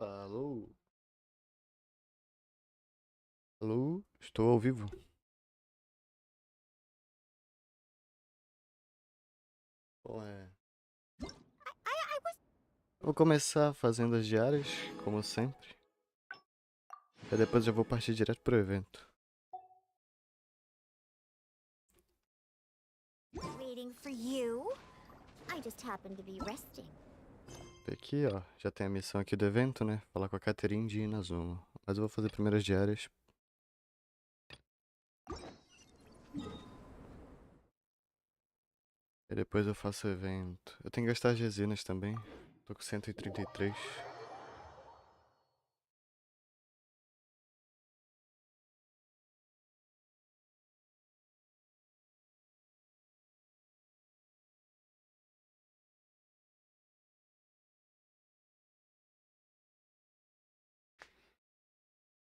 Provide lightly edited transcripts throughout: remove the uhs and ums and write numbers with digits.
Alô? Alô? Estou ao vivo. Bom, Vou começar fazendo as diárias, como sempre. E depois eu vou partir direto pro evento. Waiting for you. I just happened to be resting. Aqui, ó, já tem a missão aqui do evento, né? Falar com a Catherine de Inazumo. Mas eu vou fazer primeiro as diárias. E depois eu faço o evento. Eu tenho que gastar as resinas também. Tô com 133.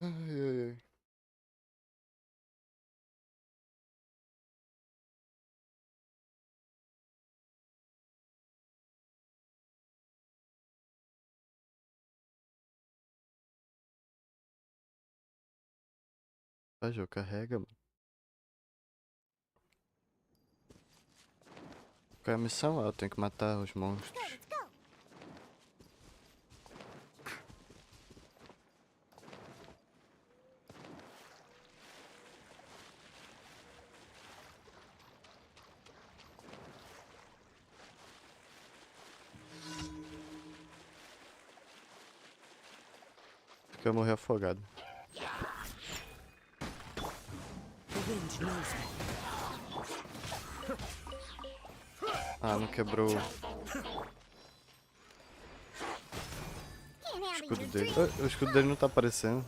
Ai, ai, ai. Tá, Jô, carrega, mano. Qual é a missão? Ah, eu tenho que matar os monstros. Let's go. Porque eu morri afogado. Ah, não quebrou o Can't have escudo your dele. dream. Ah, o escudo dele não tá aparecendo.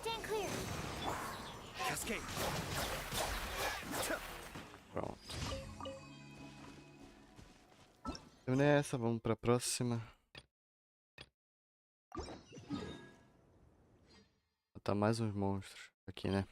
Stand clear. Pronto. Terminei essa, vamos pra próxima. Tá mais uns monstros aqui, né?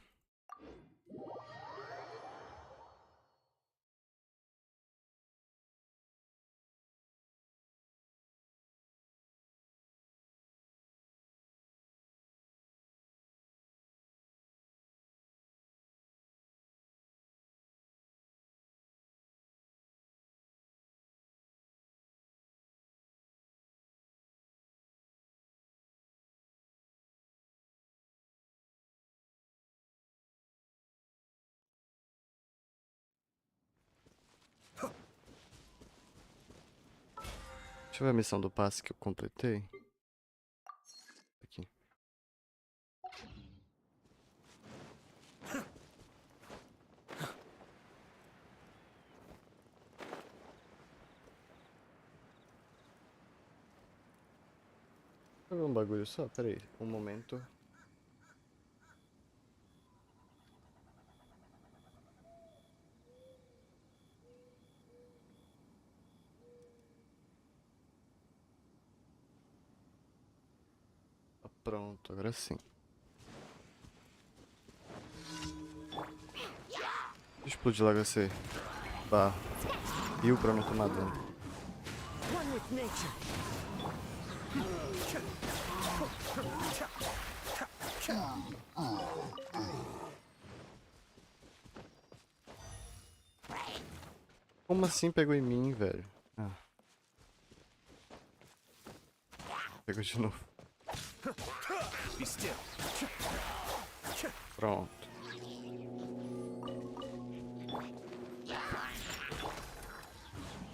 Deixa eu ver a missão do passe que eu completei. Aqui. Deixa eu ver um bagulho só, peraí. Um momento. Tá pronto, agora sim. Explode logo esse barro. Rio pra não tomar dano. One with nature. Como assim pegou em mim, velho? Ah, pegou de novo. Be still. Pronto.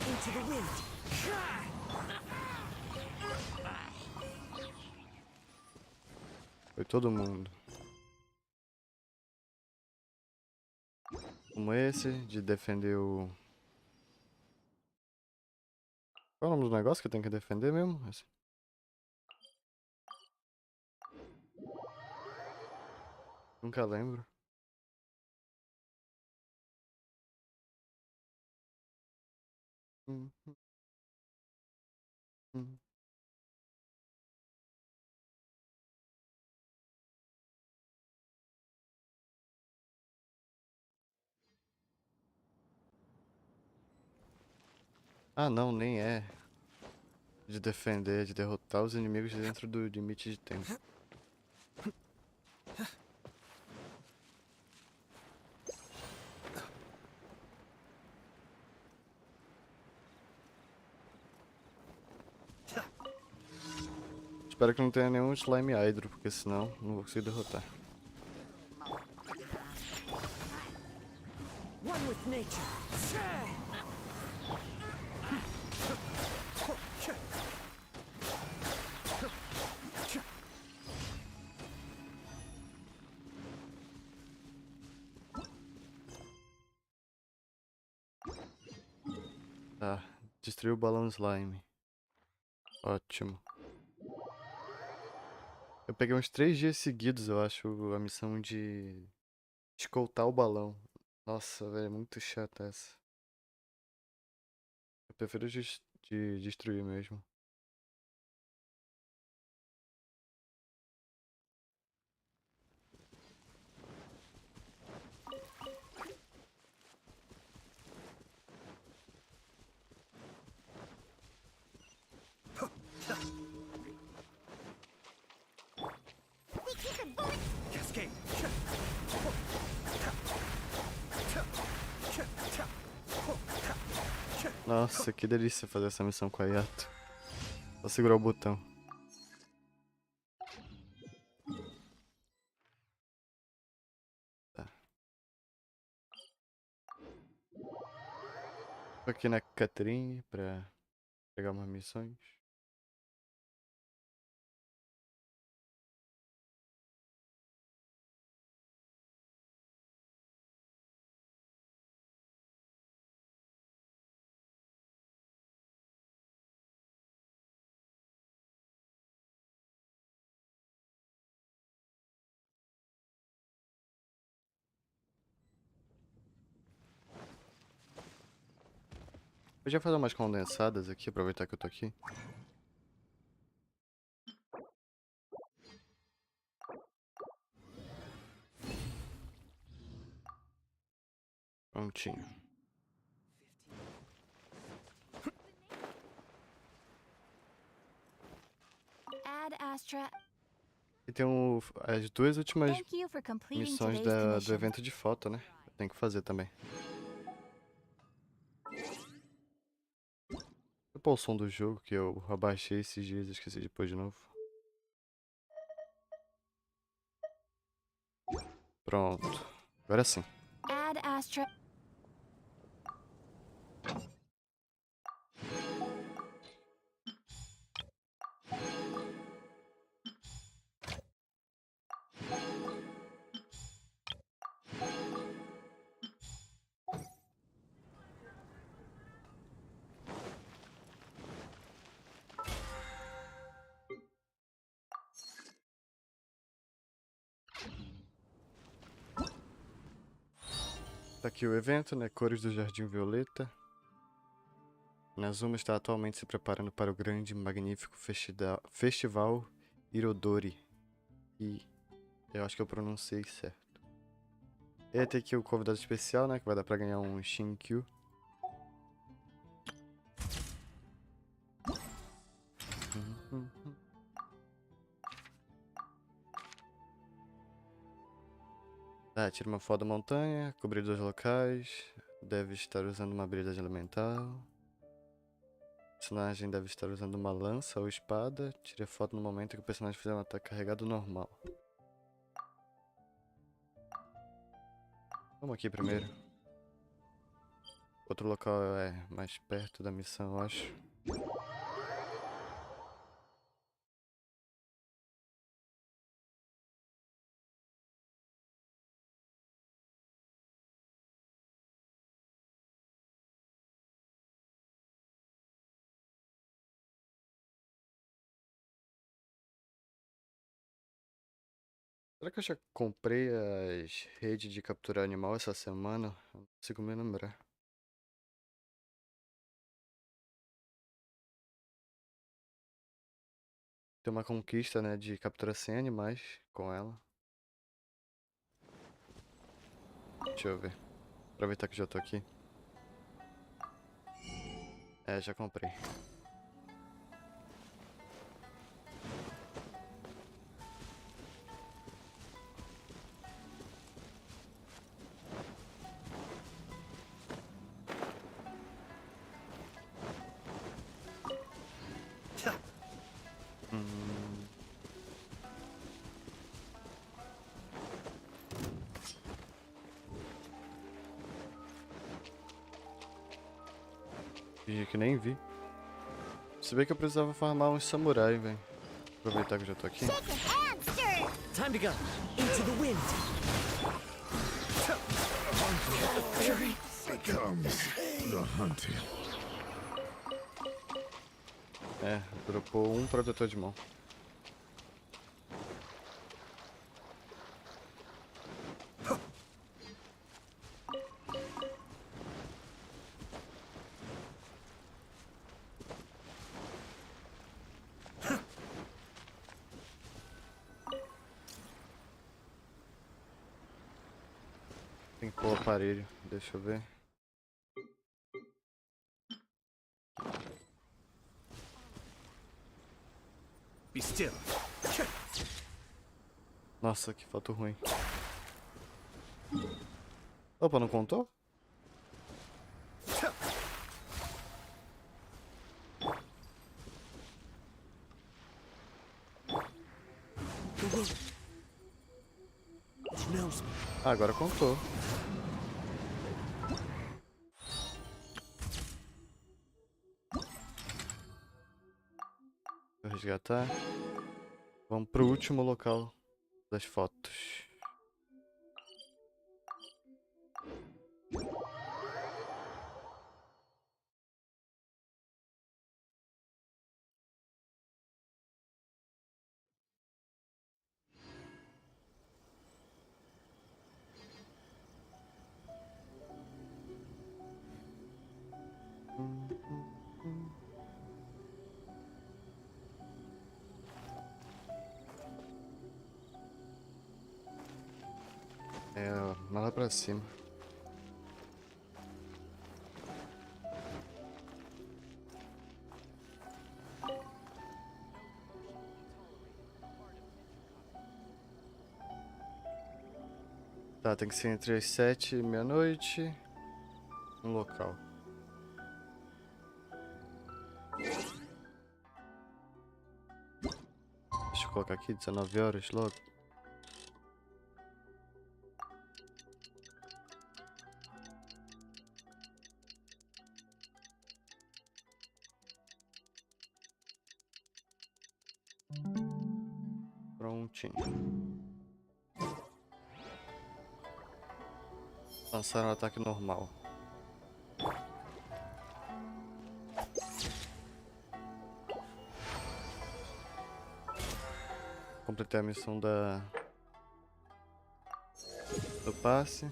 Into the wind. Foi todo mundo. Como esse, de defender o... Qual é o nome do negócio que eu tenho que defender mesmo? Esse. Nunca lembro. Hum, hum, hum. Ah, não, nem é. de defender, de derrotar os inimigos dentro do limite de tempo. Espero que não tenha nenhum slime hydro, porque senão não vou conseguir derrotar. One with nature. Tá, destruiu o balão slime. Ótimo. Eu peguei uns 3 dias seguidos, eu acho, a missão de escoltar o balão. Nossa, velho, é muito chata essa. Eu prefiro de destruir mesmo. We keep it going. Cascade. Nossa, que delícia fazer essa missão com a Yato. Vou segurar o botão. Tá. Tô aqui na Catherine pra pegar umas missões. Podia fazer umas condensadas aqui, aproveitar que eu tô aqui. Prontinho. Ad Astra, E tem as duas últimas thank you for completing missões today's do commission. evento de foto, né? Tem que fazer também. Vou pôr o som do jogo que eu abaixei esses dias e esqueci de pôr de novo. Pronto. Agora sim. Ad Astra. Tá aqui o evento, né? Cores do Jardim Violeta. Nazuma está atualmente se preparando para o grande e magnífico Festival Irodori. E eu acho que eu pronunciei certo. E tem aqui o convidado especial, né? Que vai dar pra ganhar um Shinkyu. Tá, tira uma foto da montanha, cobrir dois locais. Deve estar usando uma habilidade elemental. O personagem deve estar usando uma lança ou espada. Tire a foto no momento que o personagem fizer um ataque carregado normal. Vamos aqui primeiro. Outro local é mais perto da missão, eu acho. Será que eu já comprei as redes de capturar animal essa semana? Eu não consigo me lembrar. Tem uma conquista, né, de capturar 100 animais com ela. Deixa eu ver. Aproveitar que já tô aqui. É, já comprei. Hum. Fingi que nem vi. Se bem que eu precisava farmar uns samurai, velho. Aproveitar que eu já tô aqui. Shake an hand, stir. Time to go. Into the wind. Becomes the hunted. É, dropou um protetor de mão. Tem que pôr o aparelho, deixa eu ver. Be still. Nossa, que foto ruim. Opa, não contou? The wind. It knows me. Ah, agora contou. Vou resgatar. Vamos pro último local das fotos. É, mais lá pra cima. Tá, tem que ser entre as 7 e meia-noite. Um local. Deixa eu colocar aqui, 19 horas logo. Prontinho. Lançaram um ataque normal. Completei a missão do passe.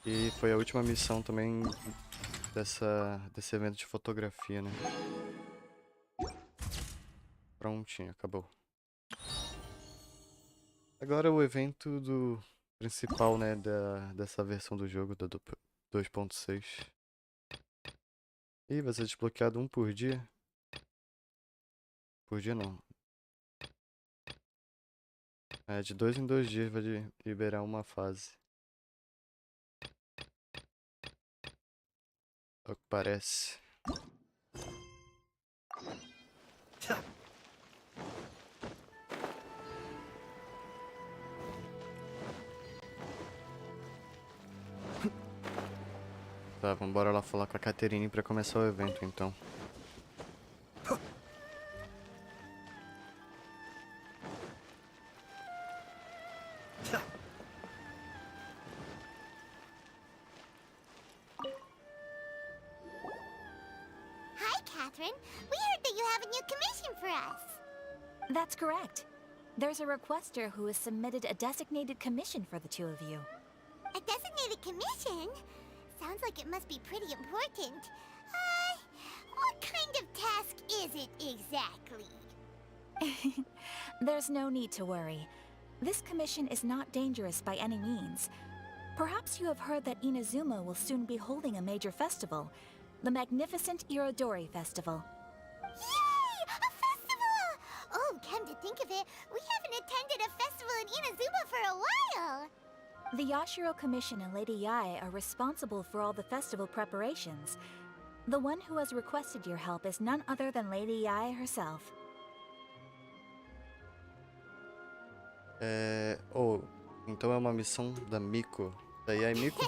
E foi a última missão também desse evento de fotografia, né? Prontinho, acabou. Agora o evento do principal, né, dessa versão do jogo, da 2.6. E vai ser desbloqueado um por dia. Por dia não. É, de 2 em 2 dias vai liberar uma fase. É o que parece. Tá, vambora lá falar com a Caterine pra começar o evento então. Hi, Catherine. We heard that you have a new commission for us. That's correct. There's a requester who has submitted a designated commission for the two of you. A designated commission? Sounds like it must be pretty important. What kind of task is it exactly? There's no need to worry. This commission is not dangerous by any means. Perhaps you have heard that Inazuma will soon be holding a major festival, the magnificent Irodori Festival. Yay! A festival! Oh, come to think of it, we haven't attended a festival in Inazuma for a while. The Yashiro Commission and Lady Yae are responsible for all the festival preparations. The one who has requested your help is none other than Lady Yae herself. Oh, então é uma missão da Miko. Da Yae Miko?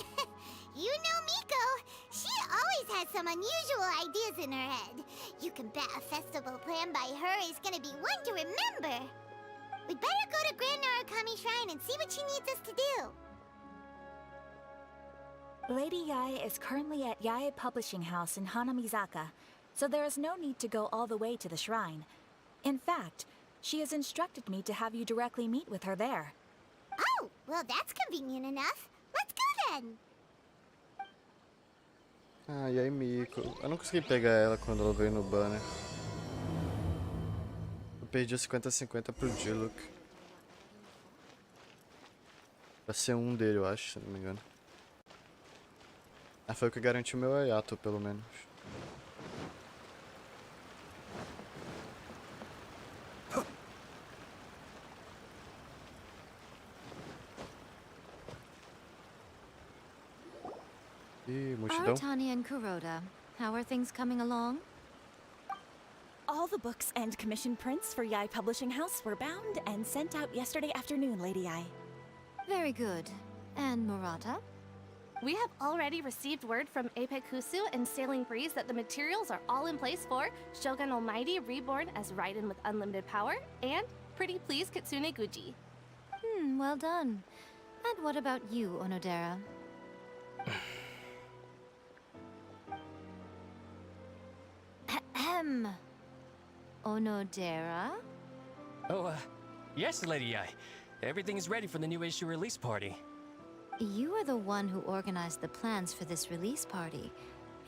You know Miko. She always has some unusual ideas in her head. You can bet a festival planned by her is gonna be one to remember. We'd better go to Grand Narukami Shrine and see what she needs us to do. Lady Yae is currently at Yae Publishing House in Hanamizaka, so there is no need to go all the way to the shrine. In fact, she has instructed me to have you directly meet with her there. Oh, well that's convenient enough. Let's go then. Ah, Yae Miko. Eu não consegui pegar ela quando ela veio no banner. Eu perdi o 50-50 pro Diluc. Pra ser um dele, eu acho, se não me engano. Ah, foi o que garantiu meu Ayato, pelo menos. Ih, multidão. Tanya and Kuroda, how are things coming along? All the books and commission prints for Yae Publishing House were bound and sent out yesterday afternoon, Lady Yae. Very good. And Murata? We have already received word from Apekusu and Sailing Breeze that the materials are all in place for Shogun Almighty reborn as Raiden with unlimited power and Pretty Please Kitsune Guji. Well done. And what about you, Onodera? Ahem. Onodera? Oh, yes, Lady Yae. Everything is ready for the new issue release party. You are the one who organized the plans for this release party.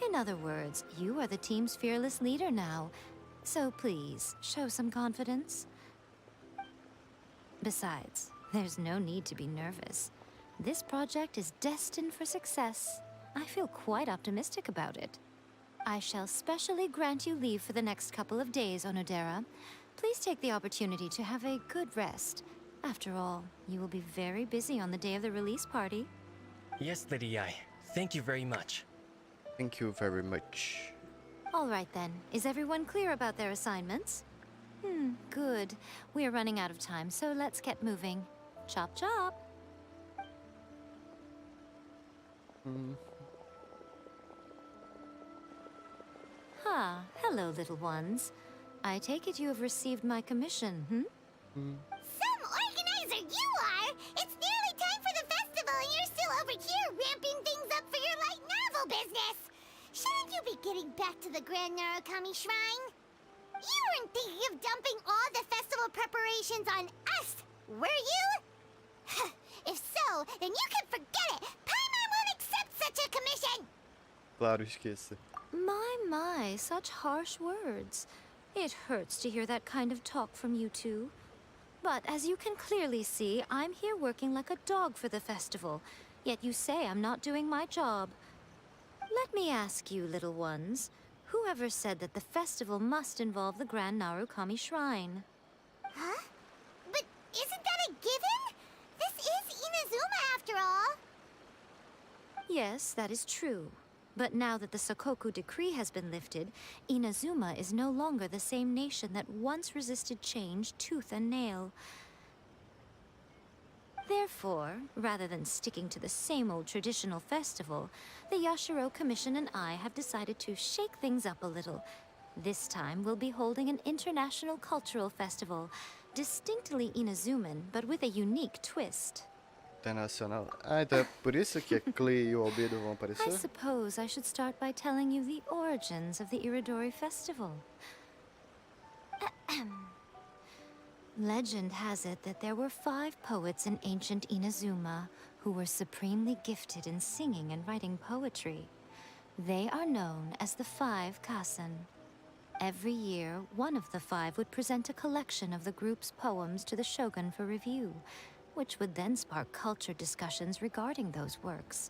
In other words, you are the team's fearless leader now. So please, show some confidence. Besides, there's no need to be nervous. This project is destined for success. I feel quite optimistic about it. I shall specially grant you leave for the next couple of days, Onodera. Please take the opportunity to have a good rest. After all, you will be very busy on the day of the release party. Yes, Lady Yae. Thank you very much. Thank you very much. All right then. Is everyone clear about their assignments? Good. We are running out of time, so let's get moving. Chop chop! Hello, little ones. I take it you have received my commission, Some organizer you are! It's nearly time for the festival and you're still over here ramping things up for your light novel business! Shouldn't you be getting back to the Grand Narukami Shrine? You weren't thinking of dumping all the festival preparations on us, were you? If so, then you can forget it! Paimon won't accept such a commission! Claro, esqueça. My, such harsh words. It hurts to hear that kind of talk from you two. But as you can clearly see, I'm here working like a dog for the festival. Yet you say I'm not doing my job. Let me ask you, little ones. Whoever said that the festival must involve the Grand Narukami Shrine? Huh? But isn't that a given? This is Inazuma after all. Yes, that is true. But now that the Sokoku decree has been lifted, Inazuma is no longer the same nation that once resisted change tooth and nail. Therefore, rather than sticking to the same old traditional festival, the Yashiro Commission and I have decided to shake things up a little. This time, we'll be holding an international cultural festival, distinctly Inazuman, but with a unique twist. Internacional. Ah, então é por isso que a Clay e o Albedo vão I aparecer? suppose I should start by telling you the origins of the Iridori festival. Legend has it that there were 5 poets in ancient Inazuma who were supremely gifted in singing and writing poetry. They are known as the 5 Kasen. Every year, one of the 5 would present a collection of the group's poems to the shogun for review, which would then spark culture discussions regarding those works.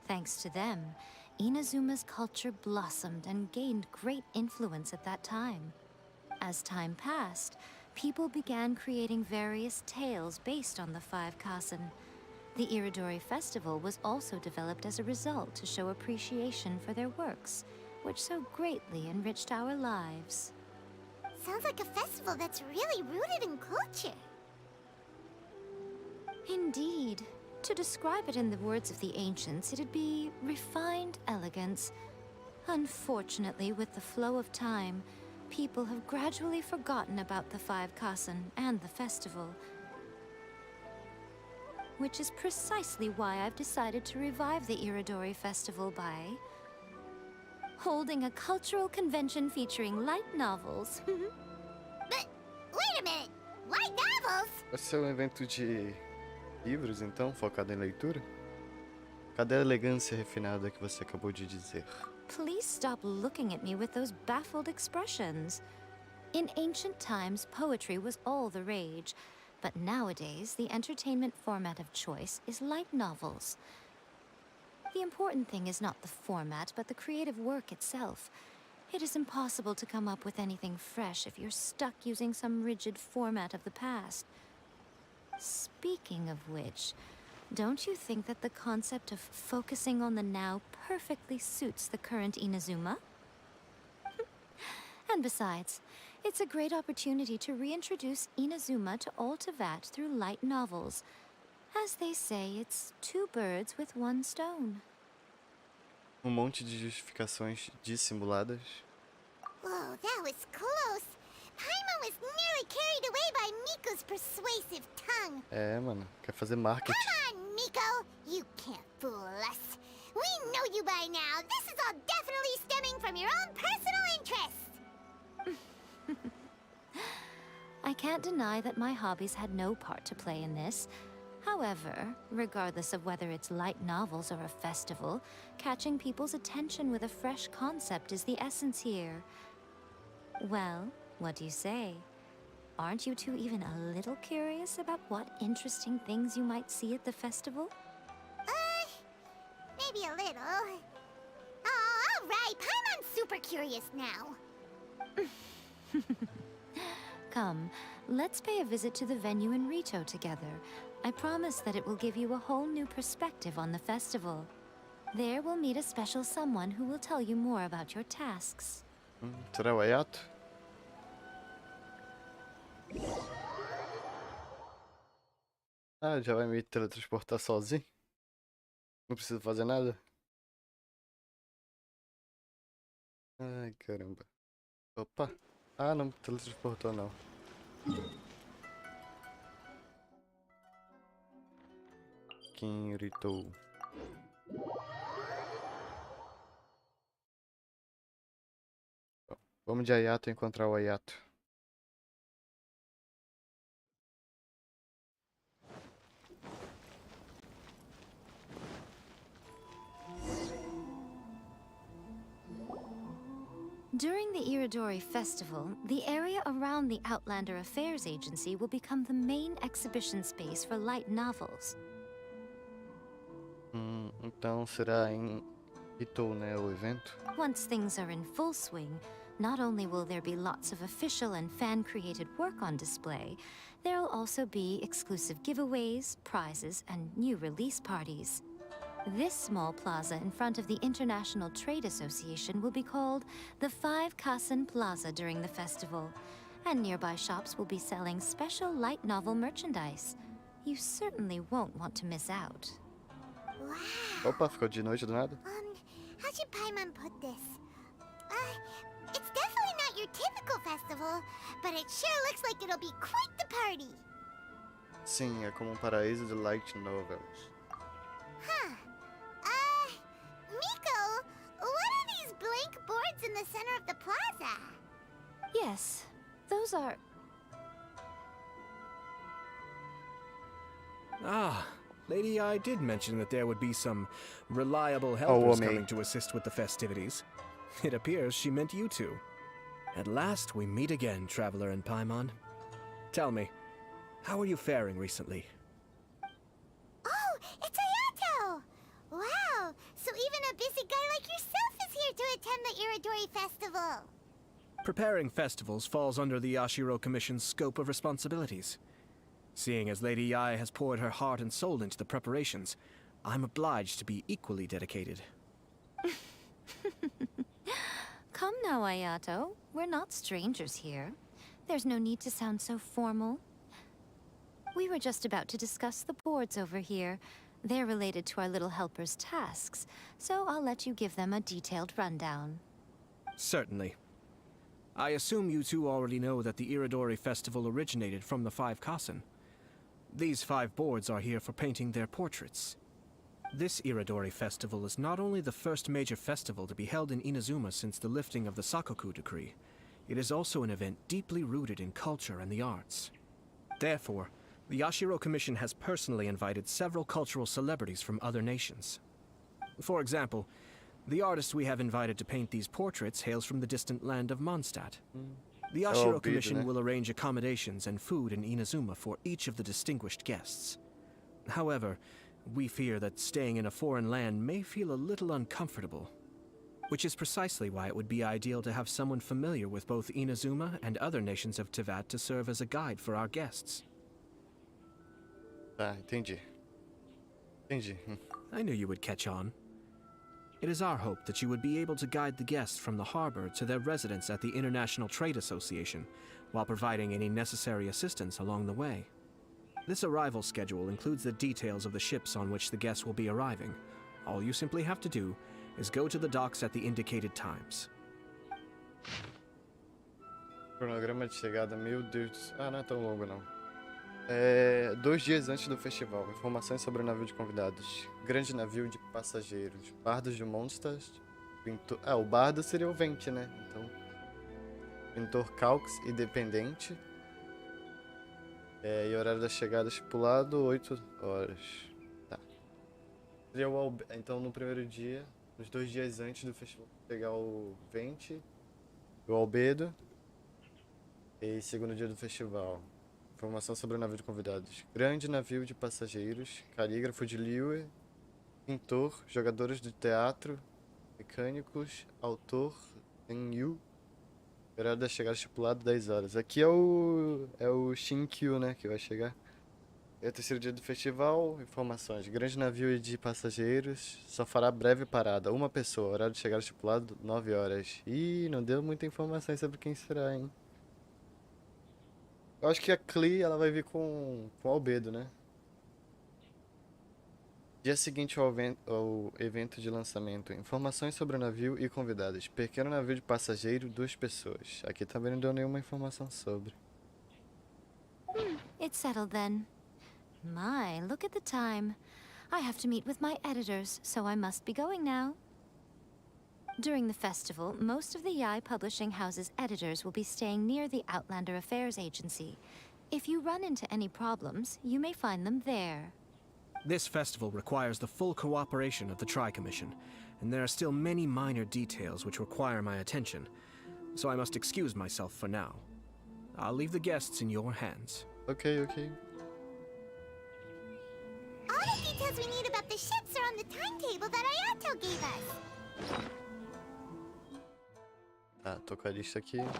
Thanks to them, Inazuma's culture blossomed and gained great influence at that time. As time passed, people began creating various tales based on the 5 Kasen. The Iridori Festival was also developed as a result to show appreciation for their works, which so greatly enriched our lives. Sounds like a festival that's really rooted in culture. Indeed. To describe it in the words of the ancients, it'd be refined elegance. Unfortunately, with the flow of time, people have gradually forgotten about the Five Kasen and the festival. Which is precisely why I've decided to revive the Iridori Festival by holding a cultural convention featuring light novels. But wait a minute! Light novels? Vai ser um evento de livros, então, focado em leitura? Cadê a elegância refinada que você acabou de dizer? Please stop looking at me with those baffled expressions. In ancient times, poetry was all the rage, but nowadays, the entertainment format of choice is light novels. The important thing is not the format, but the creative work itself. It is impossible to come up with anything fresh if you're stuck using some rigid format of the past. Speaking of which, don't you think that the concept of focusing on the now perfectly suits the current Inazuma? And besides, it's a great opportunity to reintroduce Inazuma to Ultivat through light novels. As they say, it's two birds with one stone. Monte de justificações dissimuladas. Whoa, that was close. Paimon was nearly carried away by Miko's persuasive tongue. É, mano, quer fazer marketing. Come on, Miko! You can't fool us. We know you by now. This is all definitely stemming from your own personal interest. I can't deny that my hobbies had no part to play in this. However, regardless of whether it's light novels or a festival, catching people's attention with a fresh concept is the essence here. Well, what do you say? Aren't you two even a little curious about what interesting things you might see at the festival? Maybe a little. Oh, all right. Paimon's super curious now. Come, let's pay a visit to the venue in Rito together. I promise that it will give you a whole new perspective on the festival. There we'll meet a special someone who will tell you more about your tasks. Será o Ayato? Ah, já vai me teletransportar sozinho? Não preciso fazer nada? Ai, caramba. Opa. Ah, não me teletransportou não. Quem irritou? Vamos de Ayato encontrar o Ayato. During the Iridori Festival, the area around the Outlander Affairs Agency will become the main exhibition space for light novels. Então será em Ito, né, o evento? Once things are in full swing, not only will there be lots of official and fan-created work on display, there'll also be exclusive giveaways, prizes, and new release parties. This small plaza in front of the International Trade Association will be called the Five Kasen Plaza during the festival, and nearby shops will be selling special light novel merchandise. You certainly won't want to miss out. Wow. Opa, ficou de noite do nada? How should Paimon put this? It's definitely not your typical festival, but it sure looks like it'll be quite the party. Sim, é como um paraíso de light novels. Huh. Miko, what are these blank boards in the center of the plaza? Yes, those are... Ah, Lady I did mention that there would be some reliable helpers me. coming to assist with the festivities. It appears she meant you two. At last we meet again, Traveler and Paimon. Tell me, how are you faring recently? Oh, it's Ayato! Wow, so even a busy guy like yourself is here to attend the Iridori Festival. Preparing festivals falls under the Yashiro Commission's scope of responsibilities. Seeing as Lady Yai has poured her heart and soul into the preparations, I'm obliged to be equally dedicated. Come now, Ayato. We're not strangers here. There's no need to sound so formal. We were just about to discuss the boards over here. They're related to our little helper's tasks, so I'll let you give them a detailed rundown. Certainly. I assume you two already know that the Iridori Festival originated from the 5 Kasen. These 5 boards are here for painting their portraits. This Iridori Festival is not only the first major festival to be held in Inazuma since the lifting of the Sakoku decree, it is also an event deeply rooted in culture and the arts. Therefore, the Yashiro Commission has personally invited several cultural celebrities from other nations. For example, the artist we have invited to paint these portraits hails from the distant land of Mondstadt. The Yashiro Commission will arrange accommodations and food in Inazuma for each of the distinguished guests. However, we fear that staying in a foreign land may feel a little uncomfortable, which is precisely why it would be ideal to have someone familiar with both Inazuma and other nations of Teyvat to serve as a guide for our guests. Entendi. I knew you would catch on. It is our hope that you would be able to guide the guests from the harbor to their residence at the International Trade Association, while providing any necessary assistance along the way. This arrival schedule includes the details of the ships on which the guests will be arriving. All you simply have to do is go to the docks at the indicated times. Cronograma de chegada, meu Deus. Não é tão longo não. 2 dias antes do festival, informações sobre o navio de convidados. Grande navio de passageiros. Bardos de Mondstadt. Pintor... o bardo seria o Vente, né? Então, pintor Calx e dependente. E horário da chegada estipulado, 8 horas. Tá. Seria então, no primeiro dia, nos 2 dias antes do festival, pegar o Vente, o Albedo. E segundo dia do festival. Informação sobre o navio de convidados. Grande navio de passageiros, calígrafo de Liu, pintor, jogadores de teatro, mecânicos, autor, Yu. Horário da chegada estipulado 10 horas. Aqui é o Shinkyu, né, que vai chegar. É o terceiro dia do festival. Informações. Grande navio de passageiros, só fará breve parada. Uma pessoa. Horário de chegada estipulado 9 horas. Ih, não deu muita informação sobre quem será, hein. Eu acho que a Klee, ela vai vir com o Albedo, né? Dia seguinte ao evento de lançamento. Informações sobre o navio e convidados. Pequeno navio de passageiro, 2 pessoas. Aqui também não deu nenhuma informação sobre. It's settled then. My, look at the time. I have to meet with my editors, so I must be going now. During the festival, most of the Yai Publishing House's editors will be staying near the Outlander Affairs Agency. If you run into any problems, you may find them there. This festival requires the full cooperation of the Tri-Commission, and there are still many minor details which require my attention, so I must excuse myself for now. I'll leave the guests in your hands. Ok. All the details we need about the ships are on the timetable that Ayato gave us. Tá, tô com a lista aqui. Let's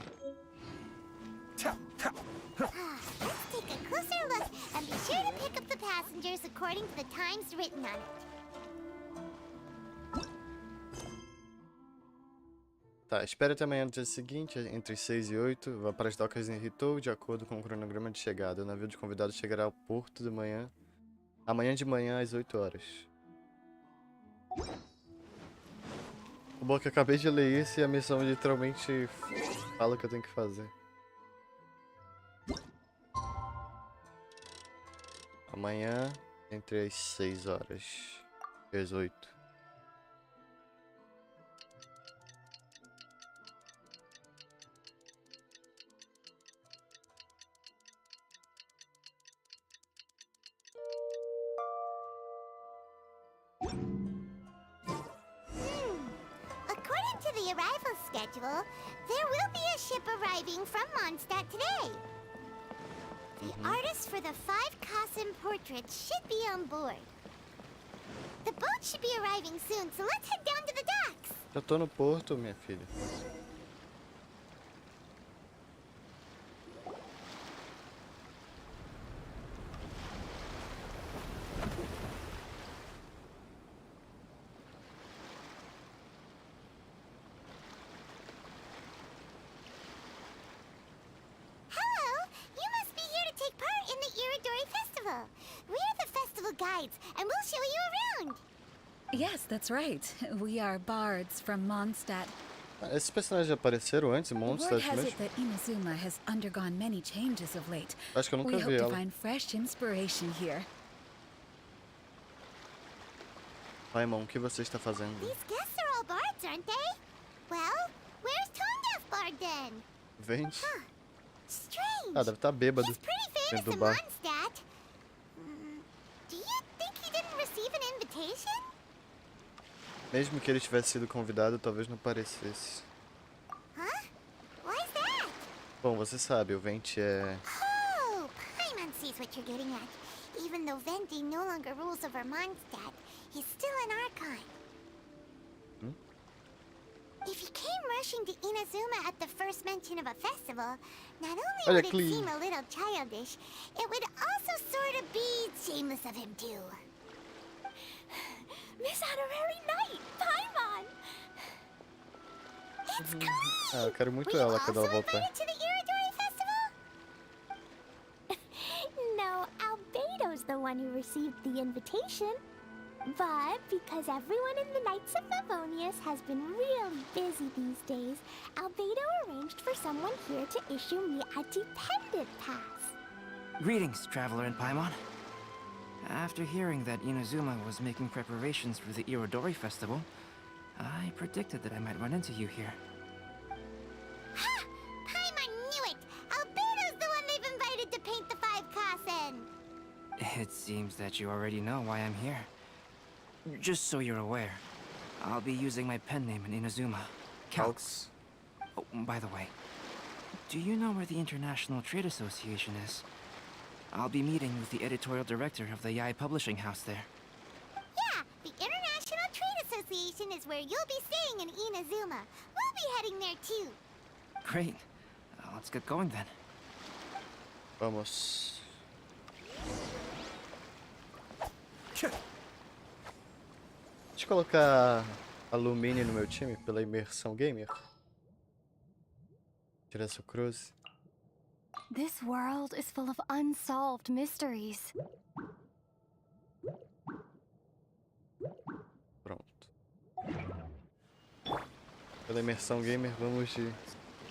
take a closer look and be sure to pick up the passengers according to the times written on it. Tá, espere até amanhã no dia seguinte, entre 6 e 8. Vá para as docas em Ritou, de acordo com o cronograma de chegada. O navio de convidados chegará ao porto de manhã. Amanhã de manhã às 8 horas. O bom é que eu acabei de ler isso e a missão literalmente fala o que eu tenho que fazer. Amanhã, entre as 6 horas e as 8. According to the arrival schedule, there will be a ship arriving from Mondstadt today. The artists for the 5 Kasen portraits should be on board. The boat should be arriving soon, so let's head down to the docks. Já tô no porto, minha filha. Yes, that's right. We are bards from Mondstadt. Ah, esses personagens já apareceram antes em Word Mondstadt has mesmo? it that Inazuma has undergone many changes of late. Acho que eu nunca We vi hope to ela. find fresh inspiration here. Paimon, o que você está fazendo? These guests are all bards, aren't they? Well, where's Tone-Deaf Bard then? Vende? Strange. Ah, deve estar bêbado He's pretty famous dentro do in bar. Mondstadt. Do you think he didn't receive an invitation? Mesmo que ele tivesse sido convidado, talvez não aparecesse. Huh? Why's that? Bom, você sabe, o Vente é... Oh, Paimon sees what you're getting at. Even though Venti no longer rules over Mondstadt, he's still an Archon. If he came rushing to Inazuma at the first mention of a festival, not only Olha, would it Clee. seem a little childish, it would also sort of be shameless of him too. Miss Honorary Knight, Paimon! It's Clee! Ah, eu quero muito Were you ela quando ela also voltar. invited to the Iridori Festival? No, Albedo's the one who received the invitation. But because everyone in the Knights of Favonius has been really busy these days, Albedo arranged for someone here to issue me a dependent pass. Greetings, Traveler in Paimon. After hearing that Inazuma was making preparations for the Irodori Festival, I predicted that I might run into you here. Ha! Paimon knew it! Albedo's the one they've invited to paint the Five Kasen! It seems that you already know why I'm here. Just so you're aware, I'll be using my pen name in Inazuma, Calx. Oh, by the way, do you know where the International Trade Association is? I'll be meeting with the editorial director of the Yai Publishing House there. Yeah, the International Trade Association is where you'll be staying in Inazuma. We'll be heading there too. Great. Let's get going then. Vamos. Deixa eu colocar alumínio no meu time pela imersão gamer. Tirar essa cruz. This world is full of unsolved mysteries. Pronto. Pela imersão gamer, vamos de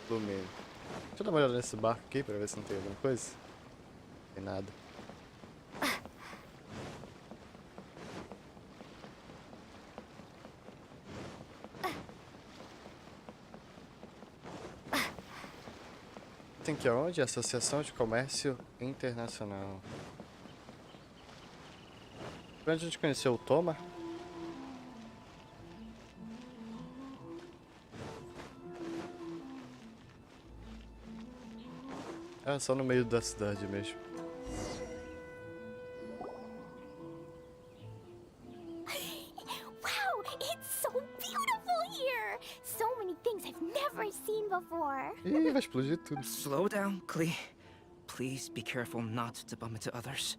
alumínio. Deixa eu dar uma olhada nesse barco aqui pra ver se não tem alguma coisa. Não tem nada. Tem que ir aonde? Associação de Comércio Internacional. Foi onde a gente conheceu o Toma? Ah, só no meio da cidade mesmo. Wow, it's so beautiful here! So many things I've never seen before. Ih, vai explodir tudo. Slow down, Klee. Please be careful not to bump into others.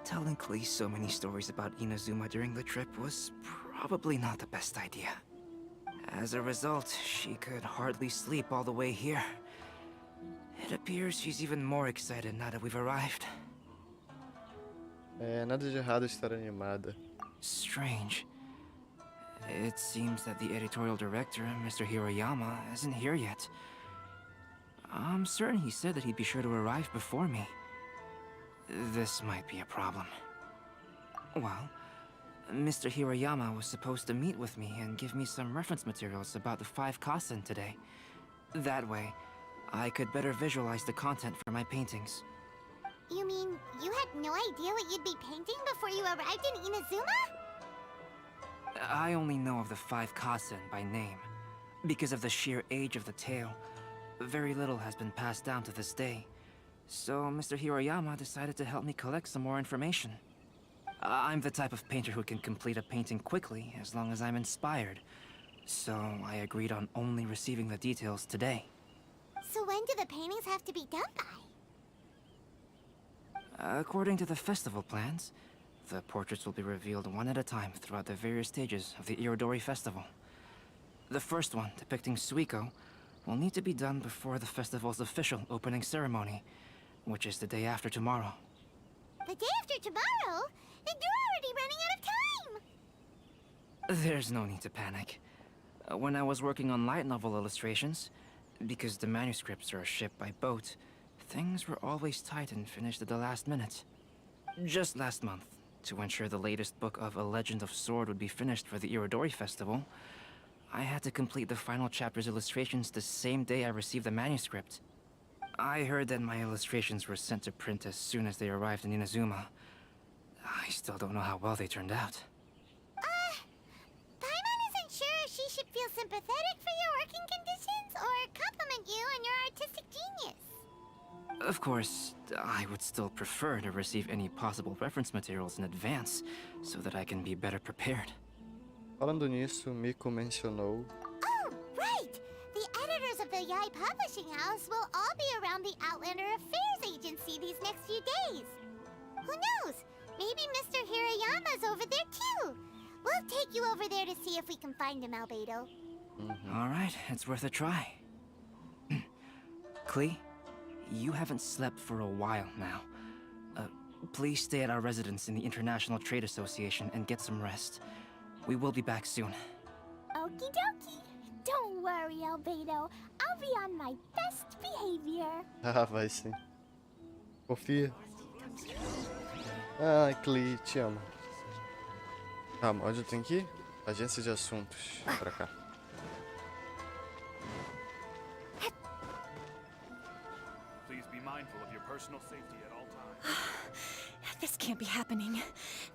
Telling Klee so many stories about Inazuma during the trip was probably not the best idea. As a result, she could hardly sleep all the way here. It appears she's even more excited now that we've arrived. É, nada de errado estar animada. Strange. It seems that the editorial director, Mr. Hiroyama, isn't here yet. I'm certain he said that he'd be sure to arrive before me. This might be a problem. Well, Mr. Hiroyama was supposed to meet with me and give me some reference materials about the 5 Kasen today. That way, I could better visualize the content for my paintings. You mean you had no idea what you'd be painting before you arrived in Inazuma? I only know of the 5 Kasen by name. Because of the sheer age of the tale, very little has been passed down to this day. So Mr. Hiroyama decided to help me collect some more information. I'm the type of painter who can complete a painting quickly as long as I'm inspired. So I agreed on only receiving the details today. So when do the paintings have to be done by? According to the festival plans, the portraits will be revealed one at a time throughout the various stages of the Irodori Festival. The first one, depicting Suiko, will need to be done before the festival's official opening ceremony, which is the day after tomorrow. The day after tomorrow? And you're already running out of time! There's no need to panic. When I was working on light novel illustrations, because the manuscripts are shipped by boat, things were always tight and finished at the last minute. Just last month, to ensure the latest book of A Legend of Sword would be finished for the Irodori Festival, I had to complete the final chapter's illustrations the same day I received the manuscript. I heard that my illustrations were sent to print as soon as they arrived in Inazuma. I still don't know how well they turned out. Paimon isn't sure if she should feel sympathetic for your working conditions or compliment you on your artistic genius. Of course, I would still prefer to receive any possible reference materials in advance, so that I can be better prepared. Falando nisso, Miko mencionou Oh, right! The editors of the Yai Publishing House will all be around the Outlander Affairs Agency these next few days. Who knows? Maybe Mr. Hirayama's over there too. We'll take you over there to see if we can find him, Albedo. All right, it's worth a try. Klee, you haven't slept for a while now. Please stay at our residence in the International Trade Association and get some rest. We will be back soon. Okie dokie. Don't worry, Albedo. I'll be on my best behavior. Ah, vai sim. Confia. Ai, Klee, te amo. Tá, onde eu tenho que ir? Agência de assuntos. Pra cá. Please be mindful of your personal safety at all times. This can't be happening.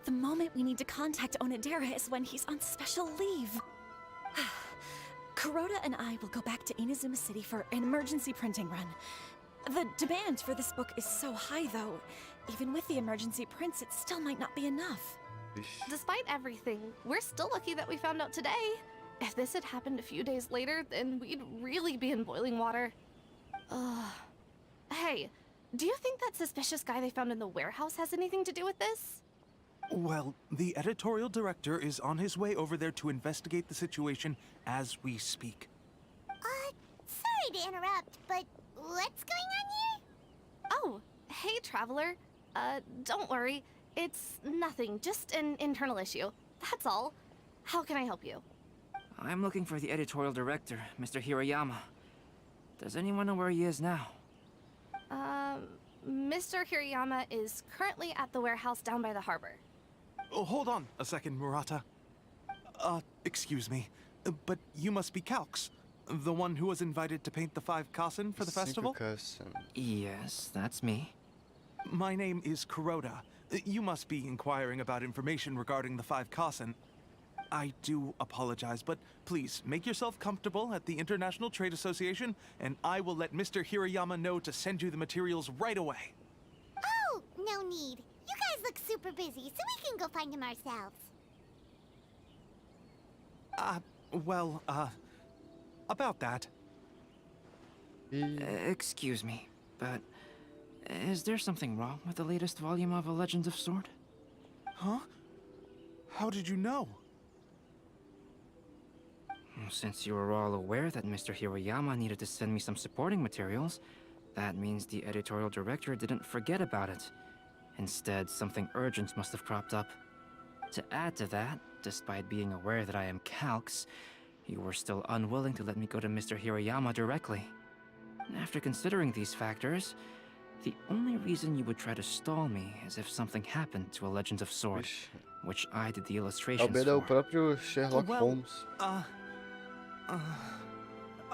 The moment we need to contact Onodera is when he's on special leave. Kuroda and I will go back to Inazuma City for an emergency printing run. The demand for this book is so high, though. Even with the emergency prints, it still might not be enough. Despite everything, we're still lucky that we found out today. If this had happened a few days later, then we'd really be in boiling water. Hey, do you think that suspicious guy they found in the warehouse has anything to do with this? Well, the editorial director is on his way over there to investigate the situation as we speak. Sorry to interrupt, but what's going on here? Oh, hey, Traveler. Don't worry. It's nothing, just an internal issue. That's all. How can I help you? I'm looking for the editorial director, Mr. Hirayama. Does anyone know where he is now? Mr. Hirayama is currently at the warehouse down by the harbor. Oh, hold on a second, Murata. Excuse me, but you must be Calx, the one who was invited to paint the 5 Kasen for the festival? Yes, that's me. My name is Kuroda. You must be inquiring about information regarding the 5 Kasen. I do apologize, but please make yourself comfortable at the International Trade Association, and I will let Mr. Hirayama know to send you the materials right away. Oh, no need. You guys look super busy, so we can go find him ourselves. About that. Excuse me, but is there something wrong with the latest volume of A Legend of Sword? Huh? How did you know? Since you were all aware that Mr. Hirayama needed to send me some supporting materials, that means the editorial director didn't forget about it. Instead, something urgent must have cropped up. To add to that, despite being aware that I am Calx, you were still unwilling to let me go to Mr. Hirayama directly. After considering these factors, the only reason you would try to stall me is if something happened to A Legend of Sword, which I did the illustrations Albedo é o for. próprio Sherlock Holmes.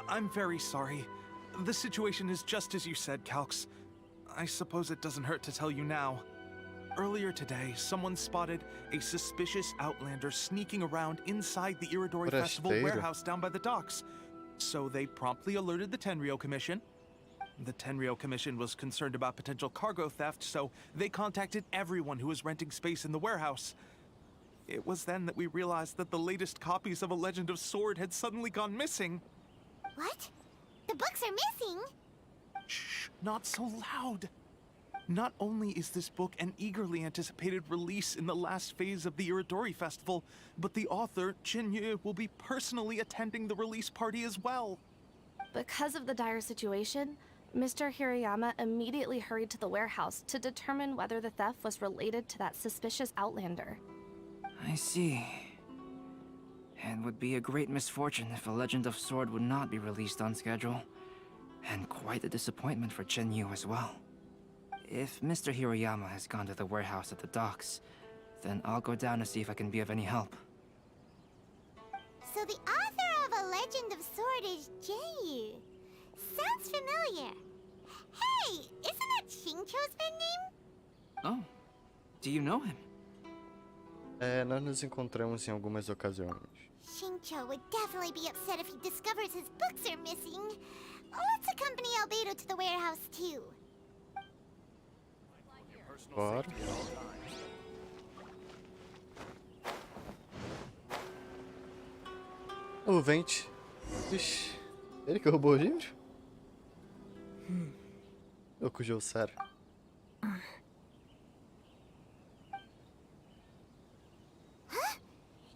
I'm very sorry. The situation is just as you said, Calx. I suppose it doesn't hurt to tell you now. Earlier today, someone spotted a suspicious outlander sneaking around inside the Irodori Festival warehouse down by the docks. So they promptly alerted the Tenryou Commission. The Tenryou Commission was concerned about potential cargo theft, so they contacted everyone who was renting space in the warehouse. It was then that we realized that the latest copies of A Legend of Sword had suddenly gone missing. What? The books are missing? Shh, not so loud. Not only is this book an eagerly anticipated release in the last phase of the Irodori Festival, but the author, Chin-Yu, will be personally attending the release party as well. Because of the dire situation, Mr. Hirayama immediately hurried to the warehouse to determine whether the theft was related to that suspicious outlander. I see. It would be a great misfortune if a Legend of Sword would not be released on schedule. And quite a disappointment for Chen Yu as well. If Mr. Hirayama has gone to the warehouse at the docks, then I'll go down to see if I can be of any help. So the author of A Legend of Sword is Yu. Sounds familiar. Hey, isn't that Xingqiu's pen name? Oh, do you know him? Nós nos encontramos em algumas ocasiões. Xingqiu would definitely be upset if he discovers his books are missing. Let's accompany Albedo to the warehouse too. Bora. O Vente. Ixi, ele que roubou o livro? Okujou Sara.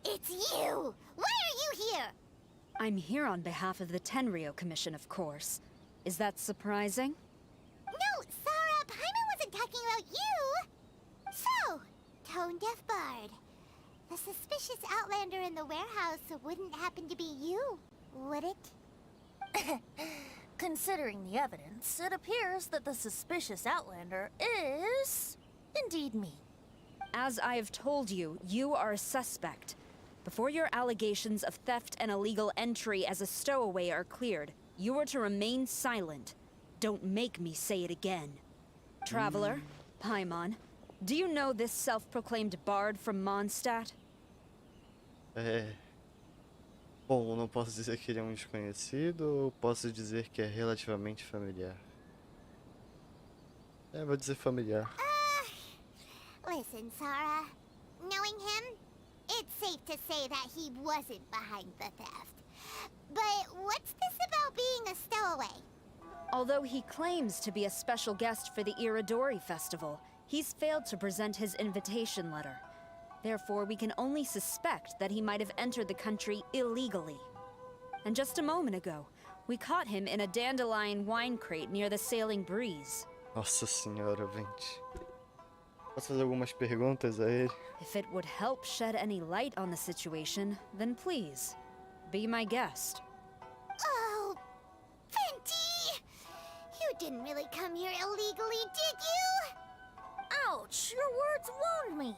It's you! Why are you here? I'm here on behalf of the Tenryou Commission, of course. Is that surprising? No, Sarah, Paimon wasn't talking about you! So, tone-deaf bard. The suspicious outlander in the warehouse wouldn't happen to be you, would it? Considering the evidence, it appears that the suspicious outlander is indeed me. As I have told you, you are a suspect. Before your allegations of theft and illegal entry as a stowaway are cleared, you are to remain silent. Don't make me say it again. Traveler, Paimon, do you know this self-proclaimed bard from Mondstadt? Bom, não posso dizer que ele é um desconhecido, ou posso dizer que é relativamente familiar. Vou dizer familiar. Listen, Sarah. Knowing him, it's safe to say that he wasn't behind the theft. But what's this about being a stowaway? Although he claims to be a special guest for the Iridori Festival, he's failed to present his invitation letter. Therefore, we can only suspect that he might have entered the country illegally. And just a moment ago, we caught him in a dandelion wine crate near the Sailing Breeze. Nossa senhora, Vente. Posso fazer algumas perguntas a ele? If it would help shed any light on the situation, then please, be my guest. Oh, Fenty! You didn't really come here illegally, did you? Ouch! Your words wound me!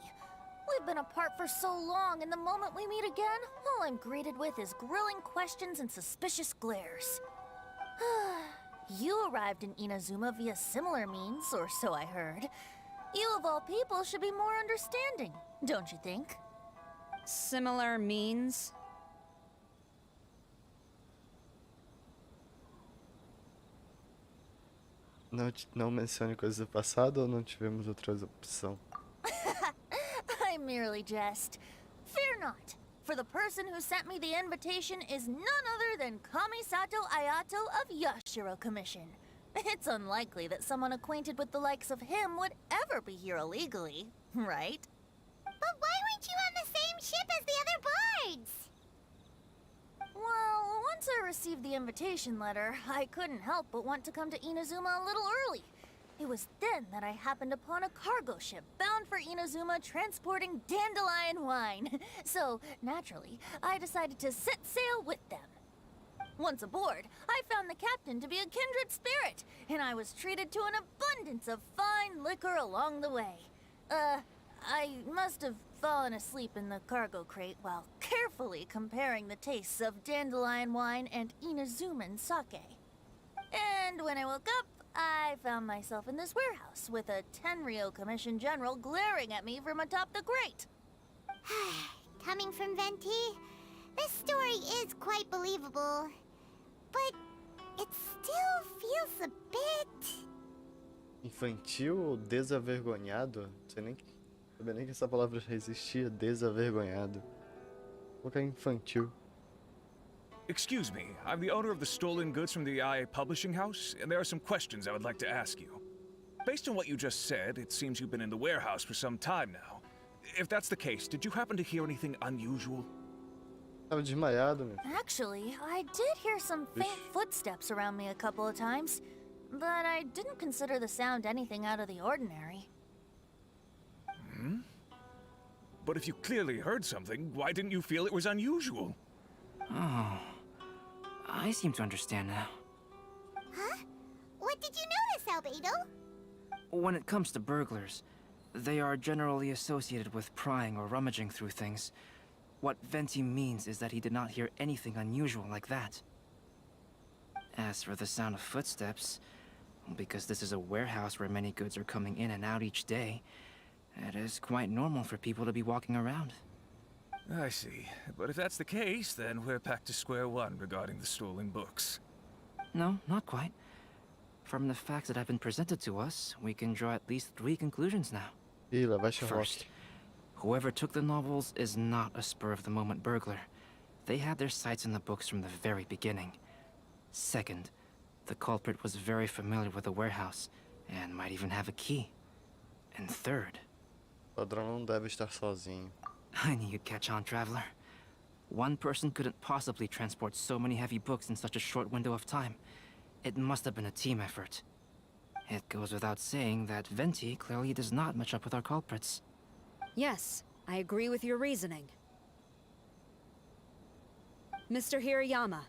We've been apart for so long, and the moment we meet again, all I'm greeted with is grilling questions and suspicious glares. You arrived in Inazuma via similar means, or so I heard. You of all people should be more understanding, don't you think? Similar means? Não mencione coisas do passado ou não tivemos outra opção? I merely jest. Fear not, for the person who sent me the invitation is none other than Kamisato Ayato of Yashiro Commission. It's unlikely that someone acquainted with the likes of him would ever be here illegally, right? But why weren't you on the same ship as the other bards? Well, once I received the invitation letter, I couldn't help but want to come to Inazuma a little early. It was then that I happened upon a cargo ship bound for Inazuma transporting dandelion wine. So, naturally, I decided to set sail with them. Once aboard, I found the captain to be a kindred spirit, and I was treated to an abundance of fine liquor along the way. I must have fallen asleep in the cargo crate while carefully comparing the tastes of dandelion wine and Inazuman sake. And when I woke up, I found myself in this warehouse with a Tenryou Commission general glaring at me from atop the grate. Coming from Venti, this story is quite believable. But it still feels a bit... Infantil ou desavergonhado? Não sei nem, sabia nem que essa palavra já existia, desavergonhado. Vou colocar infantil. Excuse me, I'm the owner of the stolen goods from the IA publishing house, and there are some questions I would like to ask you. Based on what you just said, it seems you've been in the warehouse for some time now. If that's the case, did you happen to hear anything unusual? Tava desmaiado, meu. Actually, I did hear some faint footsteps around me a couple of times. but I didn't consider the sound anything out of the ordinary. Hmm? But if you clearly heard something, why didn't you feel it was unusual? Oh, I seem to understand now. Huh? What did you notice, Albedo? When it comes to burglars, they are generally associated with prying or rummaging through things. What Venti means is that he did not hear anything unusual like that. As for the sound of footsteps, because this is a warehouse where many goods are coming in and out each day, it is quite normal for people to be walking around. I see. But if that's the case, then we're back to square one regarding the stolen books. No, not quite. From the facts that have been presented to us, we can draw at least 3 conclusions now. Ih, lá vai ser First, whoever took the novels is not a spur-of-the-moment burglar. They had their sights on the books from the very beginning. Second, the culprit was very familiar with the warehouse, and might even have a key. And third... O ladrão não deve estar sozinho. I knew you'd catch on, Traveler. One person couldn't possibly transport so many heavy books in such a short window of time. It must have been a team effort. It goes without saying that Venti clearly does not match up with our culprits. Yes, I agree with your reasoning. Mr. Hirayama,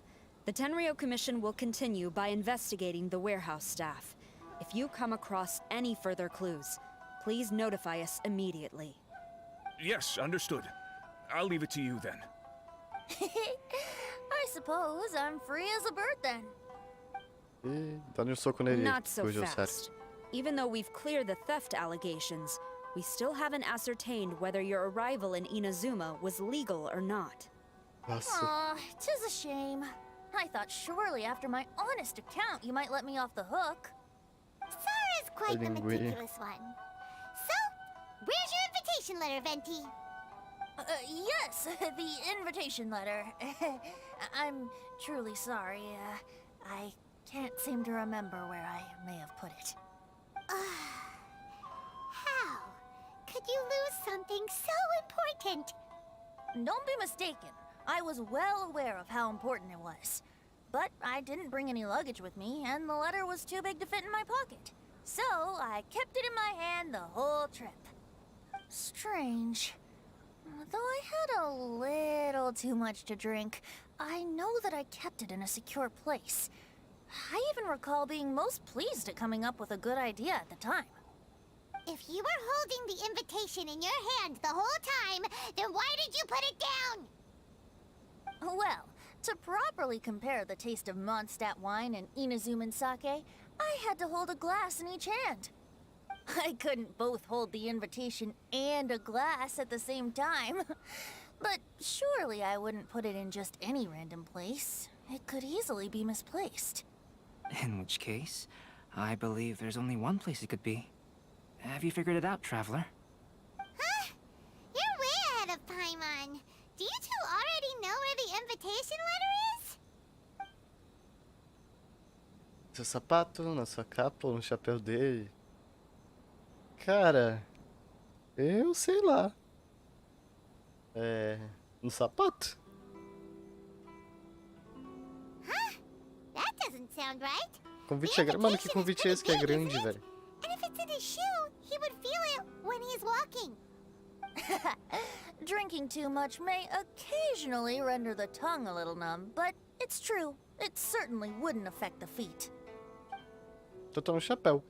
the Tenryo Commission will continue by investigating the warehouse staff. If you come across any further clues, please notify us immediately. Yes, understood. I'll leave it to you then. I suppose I'm free as a bird then. Ih, dá-lhe um soco nele. Not so Fugiu, sério. fast. Even though we've cleared the theft allegations, we still haven't ascertained whether your arrival in Inazuma was legal or not. Nossa. Aw, 'tis a shame. I thought surely after my honest account you might let me off the hook. Sara's quite the Linguini. meticulous one. So, where's your invitation letter, Venti? Yes, the invitation letter. I'm truly sorry. I can't seem to remember where I may have put it. How could you lose something so important? Don't be mistaken. I was well aware of how important it was. But I didn't bring any luggage with me, and the letter was too big to fit in my pocket. So I kept it in my hand the whole trip. Strange. Though I had a little too much to drink, I know that I kept it in a secure place. I even recall being most pleased at coming up with a good idea at the time. If you were holding the invitation in your hand the whole time, then why did you put it down? Well, to properly compare the taste of Mondstadt wine and Inazuman sake, I had to hold a glass in each hand. I couldn't both hold the invitation and a glass at the same time. But surely I wouldn't put it in just any random place. It could easily be misplaced. In which case, I believe there's only one place it could be. Have you figured it out, Traveler? Huh? You're way ahead of Paimon. Do you two already know where the invitation letter is? Seu sapato, na sua capa ou no chapéu dele? Cara, eu sei lá. No sapato? Huh? That doesn't sound right. Convite é grande. Mano, que convite é esse que é grande, velho? And if it's in his shoe, he would feel it when he's walking. Drinking too much may occasionally render the tongue a little numb, but it's true. It certainly wouldn't affect the feet. Então tá no chapéu.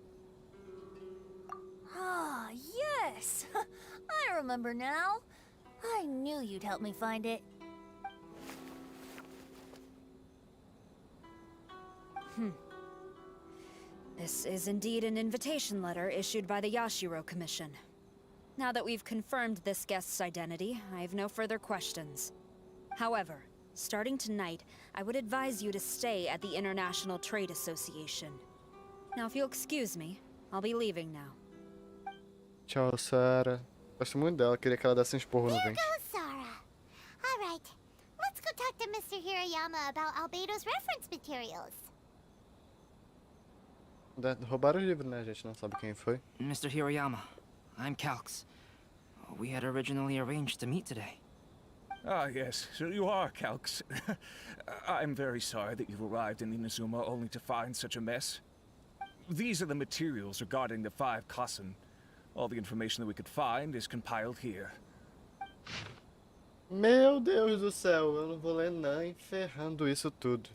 Ah, yes! I remember now. I knew you'd help me find it. This is indeed an invitation letter issued by the Yashiro Commission. Now that we've confirmed this guest's identity, I have no further questions. However, starting tonight, I would advise you to stay at the International Trade Association. Now, if you'll excuse me, I'll be leaving now. Tchau, Sarah. Gosto muito dela, queria que ela desse um esporro no Here vento. goes Sarah. All right, let's go talk to Mr. Hirayama about Albedo's reference materials. Roubaram o livro, né? A gente não sabe quem foi. Mr. Hirayama, I'm Calx. We had originally arranged to meet today. Ah, yes, so you are, Calx. I'm very sorry that you've arrived in Inazuma only to find such a mess. These are the materials regarding the five Kassen. All the information that we could find is compiled here. Meu Deus do céu, eu não vou ler nem ferrando isso tudo.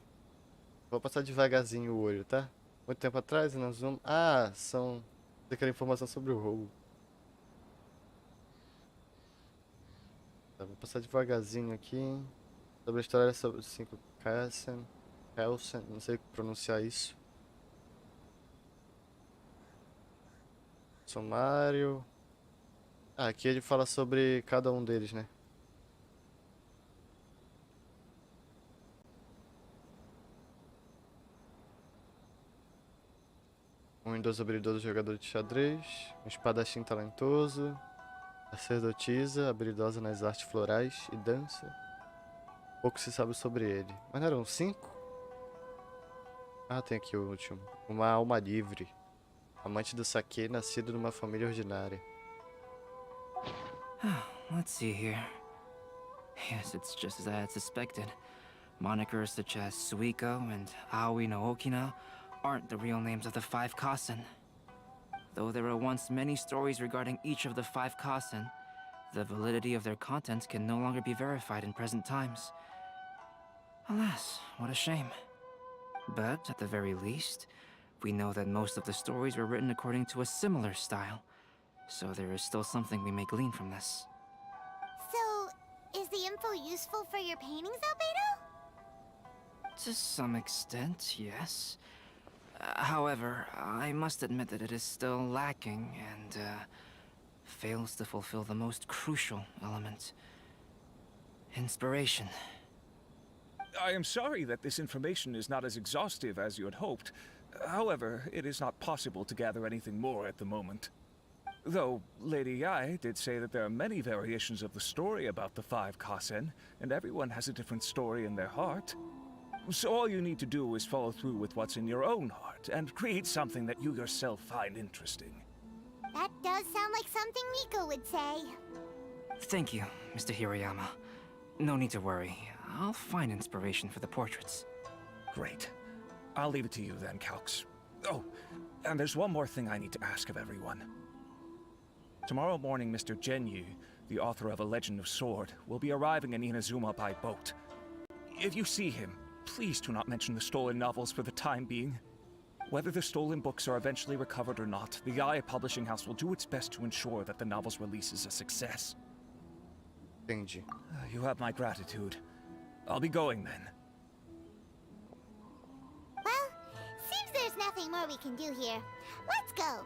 Vou passar devagarzinho o olho, tá? Muito tempo atrás, nós vamos... Ah, são... daquela informação sobre o roubo. Tá, vou passar devagarzinho aqui. Sobre a história sobre os 5 Kassen. Kelsen, não sei pronunciar isso. Sumário. Ah, aqui ele fala sobre cada um deles, né? Um idoso habilidoso jogador de xadrez, um espadachim talentoso, sacerdotisa habilidosa nas artes florais e dança. Pouco se sabe sobre ele. Mas não eram 5? Ah, tem aqui o último. Uma alma livre. Amante do saque, nascido numa família ordinária. Let's see here. Yes, it's just as I had suspected. Monikers such as Suiko and Aoi no Okina aren't the real names of the five Kassen. Though there were once many stories regarding each of the five Kassen, the validity of their contents can no longer be verified in present times. Alas, what a shame. But at the very least, we know that most of the stories were written according to a similar style, so there is still something we may glean from this. So, is the info useful for your paintings, Albedo? To some extent, yes. However, I must admit that it is still lacking and fails to fulfill the most crucial element. Inspiration. I am sorry that this information is not as exhaustive as you had hoped. However, it is not possible to gather anything more at the moment. Though, Lady Yae did say that there are many variations of the story about the five Kassen, and everyone has a different story in their heart. So all you need to do is follow through with what's in your own heart, and create something that you yourself find interesting. That does sound like something Miko would say. Thank you, Mr. Hiroyama. No need to worry. I'll find inspiration for the portraits. Great. I'll leave it to you then, Calx. Oh, and there's one more thing I need to ask of everyone. Tomorrow morning, Mr. Genyu, the author of A Legend of Sword, will be arriving in Inazuma by boat. If you see him, please do not mention the stolen novels for the time being. Whether the stolen books are eventually recovered or not, the Yae Publishing House will do its best to ensure that the novel's release is a success. Entendi. You have my gratitude. I'll be going then. Well, seems there's nothing more we can do here. Let's go.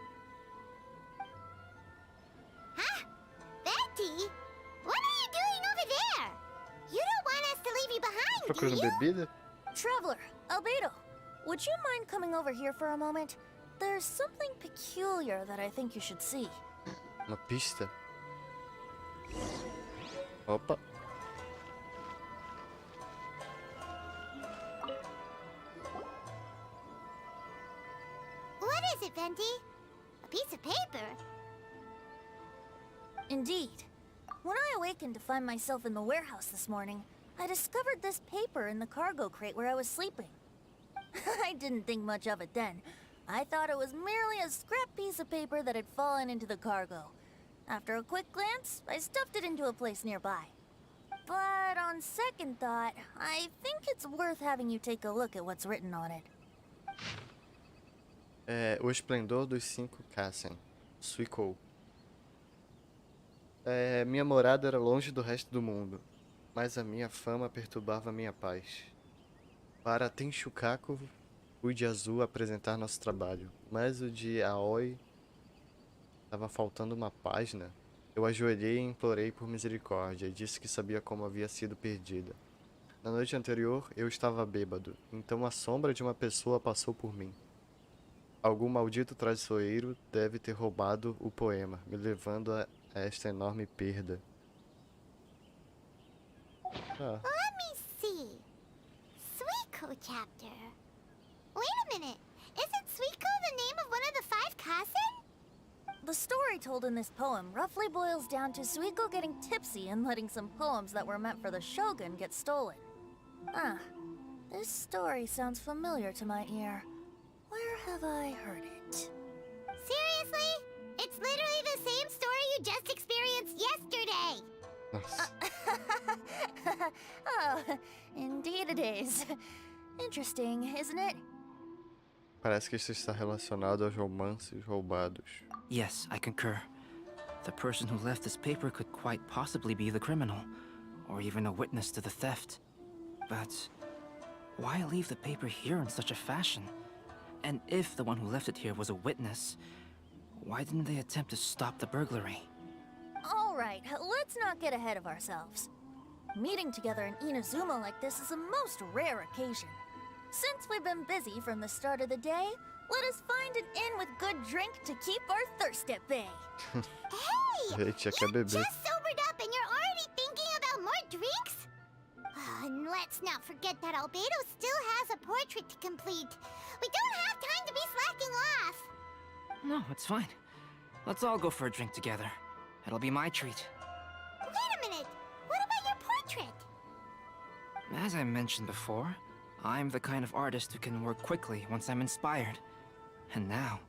Huh? Betty? What are you doing over there? You don't want us to leave you behind, do Procurando you? bebida? Traveler, Albedo, would you mind coming over here for a moment? There's something peculiar that I think you should see. Uma pista. Opa. What is it, Venti? A piece of paper? Indeed. When I awakened to find myself in the warehouse this morning, I discovered this paper in the cargo crate where I was sleeping. I didn't think much of it then. I thought it was merely a scrap piece of paper that had fallen into the cargo. After a quick glance, I stuffed it into a place nearby. But on second thought, I think it's worth having you take a look at what's written on it. O esplendor dos 5 Kassen. Suikou. Minha morada era longe do resto do mundo, mas a minha fama perturbava minha paz. Para Tenshukaku, fui de azul apresentar nosso trabalho, mas o de Aoi estava faltando uma página. Eu ajoelhei e implorei por misericórdia e disse que sabia como havia sido perdida. Na noite anterior, eu estava bêbado, então a sombra de uma pessoa passou por mim. Algum maldito traiçoeiro deve ter roubado o poema, me levando a esta enorme perda. Ah. Let me see. Suiko chapter. Wait a minute. Isn't Suiko the name of one of the 5 Kassen? The story told in this poem roughly boils down to Suiko getting tipsy and letting some poems that were meant for the shogun get stolen. Ah, this story sounds familiar to my ear. Where have I heard it? Seriously? It's literally the same story you just experienced yesterday. Nossa. Oh, indeed it is. Interesting, isn't it? Parece que isso está relacionado aos romances roubados. Yes, I concur. The person who left this paper could quite possibly be the criminal, or even a witness to the theft. But why leave the paper here in such a fashion? And if the one who left it here was a witness, why didn't they attempt to stop the burglary? All right, let's not get ahead of ourselves. Meeting together in Inazuma like this is a most rare occasion. Since we've been busy from the start of the day, let us find an inn with good drink to keep our thirst at bay. Hey! Gente, You quer beber. just sobered up and you're already thinking about more drinks? And let's not forget that Albedo still has a portrait to complete. We don't have time to be slacking off. No, it's fine. Let's all go for a drink together. It'll be my treat. Wait a minute. What about your portrait? As I mentioned before, I'm the kind of artist who can work quickly once I'm inspired. And now,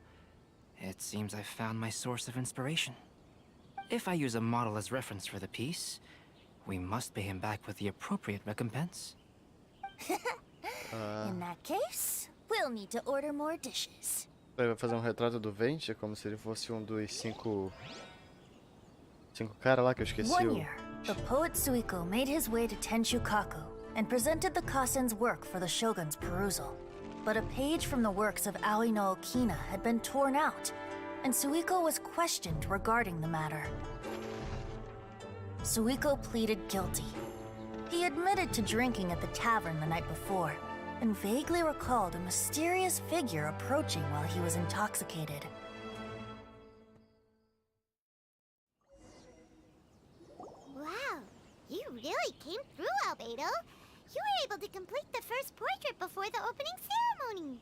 it seems I've found my source of inspiration. If I use a model as reference for the piece, we must pay him back with the appropriate recompense. In that case, we'll need to order more dishes. Ele vai fazer um retrato do Venti, como se ele fosse um dos cinco caras lá que eu esqueci. One year, the poet Suiko made his way to Tenshukaku and presented the Kasen's work for the shogun's perusal. But a page from the works of Aoi no Okina had been torn out, and Suiko was questioned regarding the matter. Suiko pleaded guilty. He admitted to drinking at the tavern the night before, and vaguely recalled a mysterious figure approaching while he was intoxicated. Wow, you really came through, Albedo. You were able to complete the first portrait before the opening ceremony.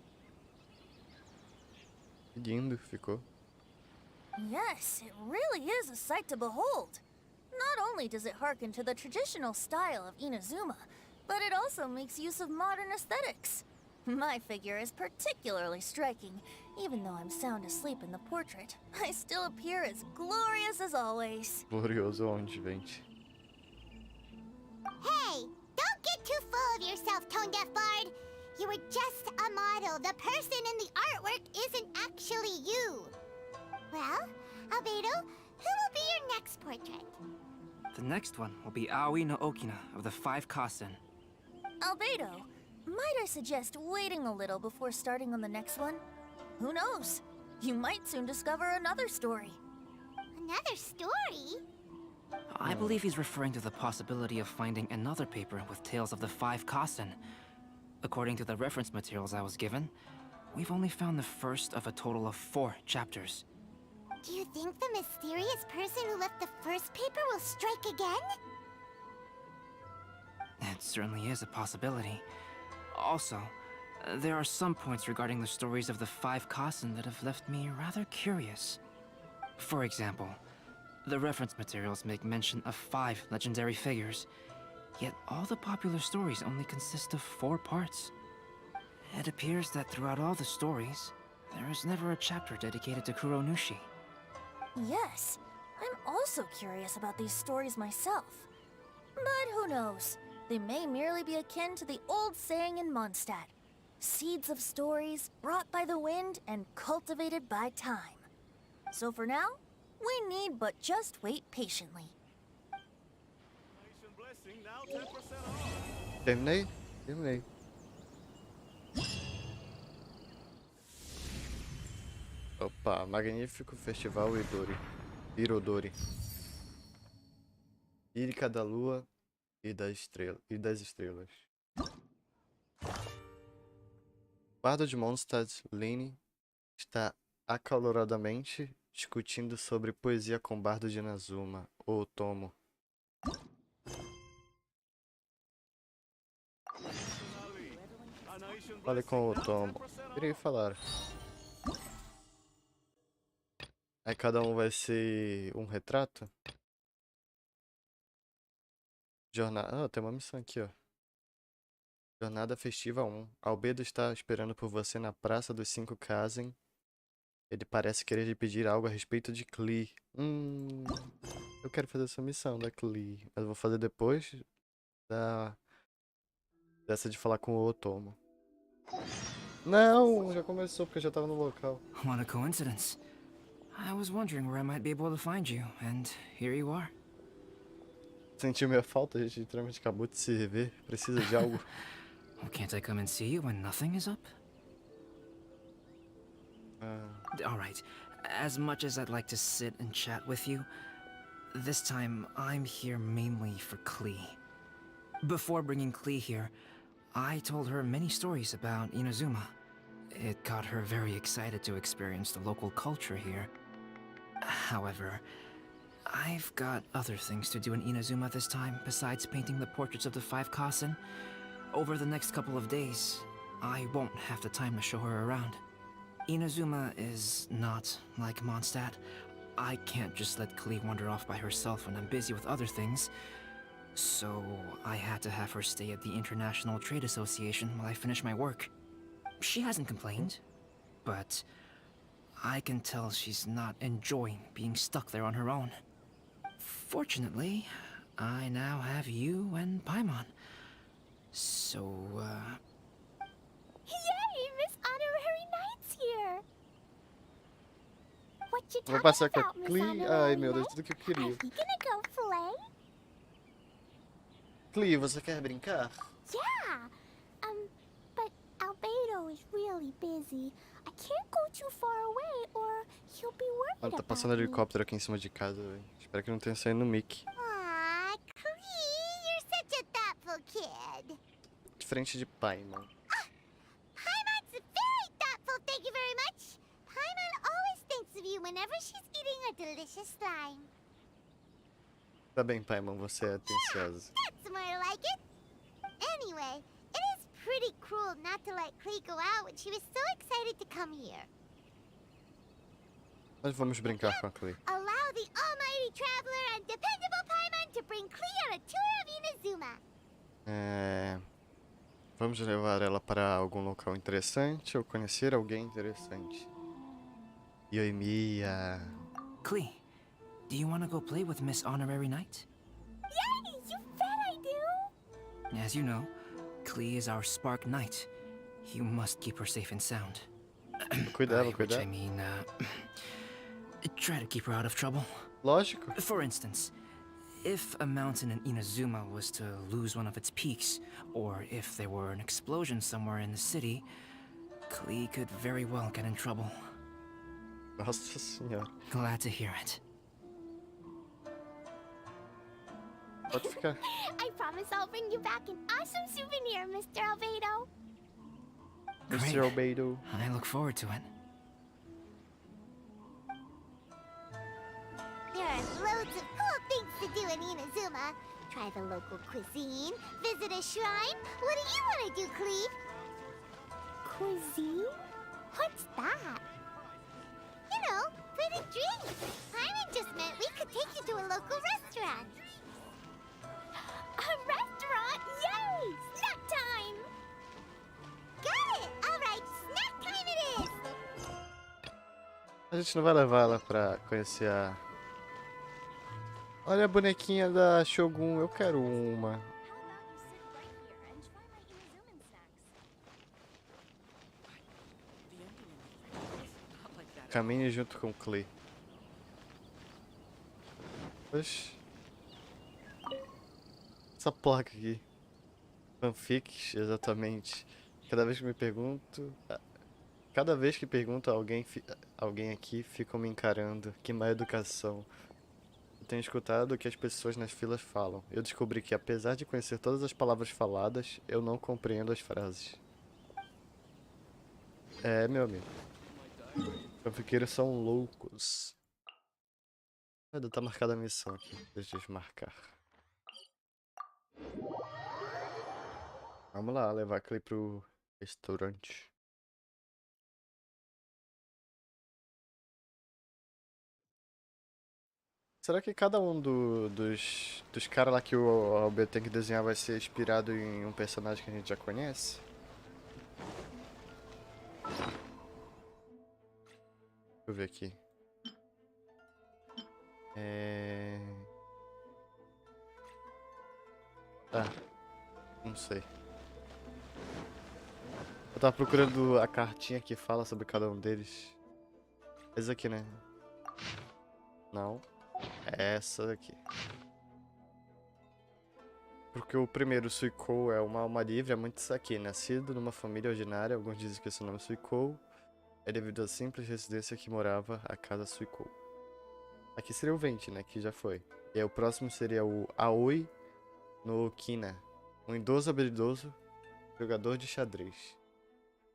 Lindo ficou. Yes, it really is a sight to behold. Not only does it harken to the traditional style of Inazuma, but it also makes use of modern aesthetics. My figure is particularly striking. Even though I'm sound asleep in the portrait, I still appear as glorious as always. Glorioso onde, Venti? Hey, don't get too full of yourself, Tone Deaf Bard. You were just a model. The person in the artwork isn't actually you. Well, Albedo, who will be your next portrait? The next one will be Aoi no Okina of the 5 Kasen. Albedo, might I suggest waiting a little before starting on the next one? Who knows? You might soon discover another story. Another story? I believe he's referring to the possibility of finding another paper with tales of the 5 Kasen. According to the reference materials I was given, we've only found the first of a total of 4 chapters. Do you think the mysterious person who left the first paper will strike again? It certainly is a possibility. Also, there are some points regarding the stories of the 5 Kasen that have left me rather curious. For example, the reference materials make mention of 5 legendary figures, yet all the popular stories only consist of 4 parts. It appears that throughout all the stories, there is never a chapter dedicated to Kuronushi. Yes, I'm also curious about these stories myself. But who knows? They may merely be akin to the old saying in Mondstadt. Seeds of stories brought by the wind and cultivated by time. So for now, we need but just wait patiently. Terminei? Terminei. Opa, magnífico festival Irodori. Írica da lua e das estrelas. Bardo de Mondstadt, Line, está acaloradamente discutindo sobre poesia com Bardo de Inazuma, ou Tomo. Fale com o Tomo. Irei falar. Aí cada um vai ser um retrato. Jornada. Ah, tem uma missão aqui, ó. Jornada Festiva 1. Albedo está esperando por você na Praça dos 5 Kazen Ele parece querer lhe pedir algo a respeito de Klee. Eu quero fazer essa missão da Klee. Mas eu vou fazer depois dessa de falar com o Otomo. Não, já começou porque eu já tava no local. What a coincidence. I was wondering where I might be able to find you, and here you are. Sentiu minha falta, a gente literalmente acabou de se rever. Precisa de algo. Well, can't I come and see you when nothing is up? All right. As much as I'd like to sit and chat with you, this time I'm here mainly for Klee. Before bringing Klee here, I told her many stories about Inazuma. It got her very excited to experience the local culture here. However, I've got other things to do in Inazuma this time besides painting the portraits of the 5 Kasen. Over the next couple of days, I won't have the time to show her around. Inazuma is not like Mondstadt. I can't just let Klee wander off by herself when I'm busy with other things. So I had to have her stay at the International Trade Association while I finish my work. She hasn't complained, but I can tell she's not enjoying being stuck there on her own. Fortunately, I now have you and Paimon. So, Yay! Miss Honorary Knight's here! What you Vou talking passar com a about, Miss Klee. Honorary Ai meu Deus, Knight? tudo que eu Are queria. we gonna go play? Klee, você quer brincar? Yeah! But Albedo is really busy. I can't go too far away or he'll be worried Mano, tá about passando me. helicóptero aqui em cima de casa, velho. Espero que não tenha saído no Mickey. Aw, Klee, you're such a thoughtful kid. Diferente de Paimon. Paimon's very thoughtful, thank you very much. Paimon always thinks of you whenever she's eating a delicious slime. Tá bem, Paimon, você é atenciosa. That's more like it. Anyway, it is pretty cruel not to let Klee go out when she was so excited to come here. Nós vamos brincar com a Klee. Allow the almighty traveler and dependable Paimon to bring Klee on a tour of Inazuma. Vamos levar ela para algum local interessante ou conhecer alguém interessante. Yoimiya. Klee, do you want to go play with Miss Honorary Knight? Yay! You bet I do! As you know, Klee is our Spark Knight. You must keep her safe and sound. Cuidado, By which cuidado. I mean, try to keep her out of trouble. Lógico. For instance, if a mountain in Inazuma was to lose one of its peaks, or if there were an explosion somewhere in the city, Klee could very well get in trouble. Nossa senhora. Glad to hear it. Pode ficar. I promise I'll bring you back an awesome souvenir, Mr. Albedo. Mr. Albedo. I look forward to it. There are loads of cool things to do in Inazuma. Try the local cuisine, visit a shrine. What do you want to do, Klee? Cuisine? What's that? You know, for the drink. Paimon just meant we could take you to a local restaurant. A restaurant? Yay! Snack time! Got it! Alright, snack time it is! A gente não vai levar ela pra conhecer a... Olha a bonequinha da Shogun, eu quero uma. Caminhe junto com Klee. Oxi. Essa placa aqui. Fanfics, exatamente. Cada vez que me pergunto... Cada vez que pergunto a alguém aqui, ficam me encarando. Que má educação. Eu tenho escutado o que as pessoas nas filas falam. Eu descobri que, apesar de conhecer todas as palavras faladas, eu não compreendo as frases. É, meu amigo. Fanfiqueiros são loucos. Ainda tá marcada a missão aqui. Deixa eu desmarcar. Vamos lá, levar aquele pro restaurante. Será que cada um dos caras lá que o Albert tem que desenhar vai ser inspirado em um personagem que a gente já conhece? eu ver aqui. Tá. Não sei. Eu tava procurando a cartinha que fala sobre cada um deles. Essa aqui, né? Não. É essa daqui. Porque o primeiro, Suikou, é uma alma livre, é muito saque. Nascido numa família ordinária, alguns dizem que seu nome é Suikou. É devido à simples residência que morava a casa Suikou. Aqui seria o Venti, né? Que já foi. E aí o próximo seria o Aoi no Kina. Um idoso habilidoso jogador de xadrez.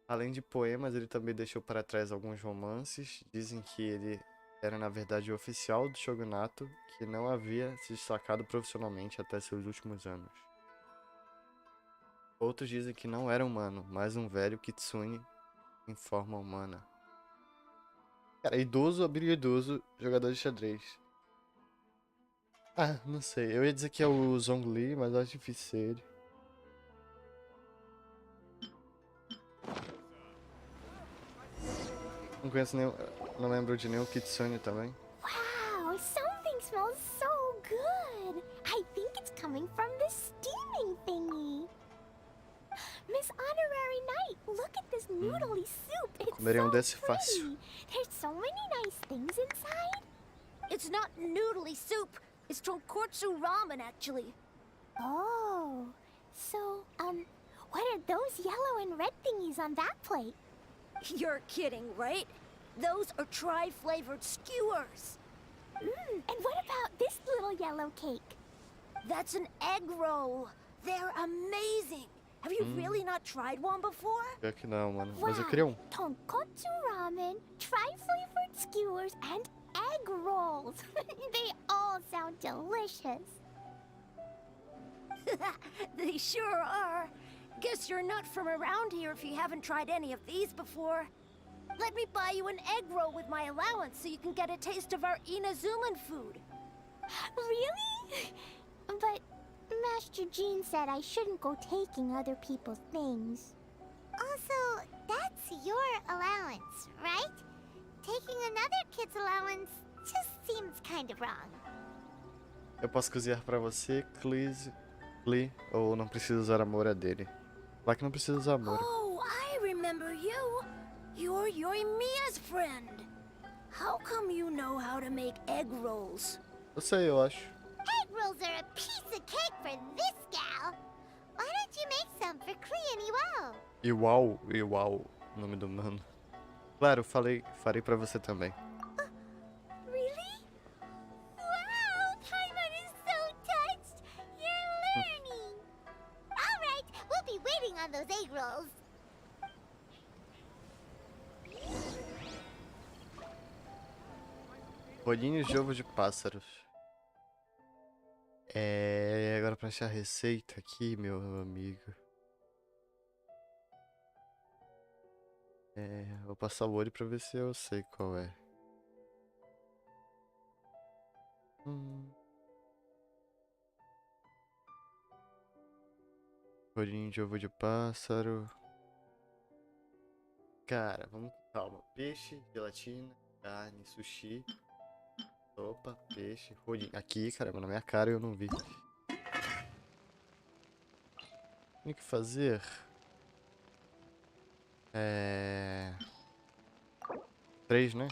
Além de poemas, ele também deixou para trás alguns romances. Dizem que ele era na verdade o oficial do shogunato que não havia se destacado profissionalmente até seus últimos anos. Outros dizem que não era humano, mas um velho kitsune em forma humana. Cara, idoso, habilidoso, jogador de xadrez. Ah, não sei. Eu ia dizer que é o Zhongli, mas eu acho difícil ser ele. Não conheço nenhum. Não lembro de nenhum kitsune também. Wow, something smells so good. I think it's coming from the steaming thingy. Miss Honorary Knight, look at this noodly soup. It's Comeria so desse pretty. fácil. There's so many nice things inside. It's not noodly soup. It's tonkotsu ramen, actually. Oh, so, what are those yellow and red thingies on that plate? You're kidding, right? Those are tri-flavored skewers. And what about this little yellow cake? That's an egg roll. They're amazing. Have you really not tried one before? Pior que não, mano. Mas eu queria um. Tonkotsu ramen, tri-flavored skewers, and egg rolls. They all sound delicious. They sure are. Guess you're not from around here if you haven't tried any of these before. Let me buy you an egg roll with my allowance so you can get a taste of our Inazuman food. Really? But Master Jean said I shouldn't go taking other people's things. Also, that's your allowance, right? Taking another kid's allowance just seems kind of wrong. Eu posso cozinhar pra você, Clee, ou não preciso usar amor é dele. Lá que não precisa usar amor. Oh, I remember you. You're Yoimiya's friend. How come you know how to make egg rolls? Eu sei, eu acho. Egg rolls are a piece of cake for this gal. Why don't you make some for Klee and Iwao? Iwao, o nome do mano. Claro, farei pra você também. Really? Wow, Paimon is so touched. You're learning. All right, we'll be waiting on those egg rolls. Bolinhos de ovo de pássaros. Agora pra achar a receita aqui, meu amigo. Vou passar o olho pra ver se eu sei qual é. Bolinho de ovo de pássaro. Cara, vamos com calma. Peixe, gelatina, carne, sushi. Sopa, peixe, rolinho. Aqui, caramba, na minha cara eu não vi. Tem que fazer. 3, né?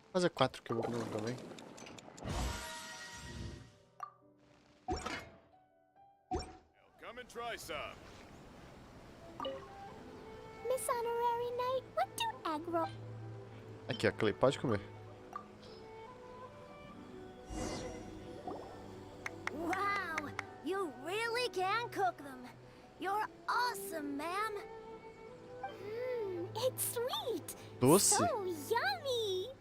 Vou fazer 4 que eu vou comer um também. Come and try some. Miss Honorary Knight, what do egg roll? Aqui, a Clay, pode comer. Wow, you really can cook them. You're awesome, ma'am. It's sweet. Doce? So yummy.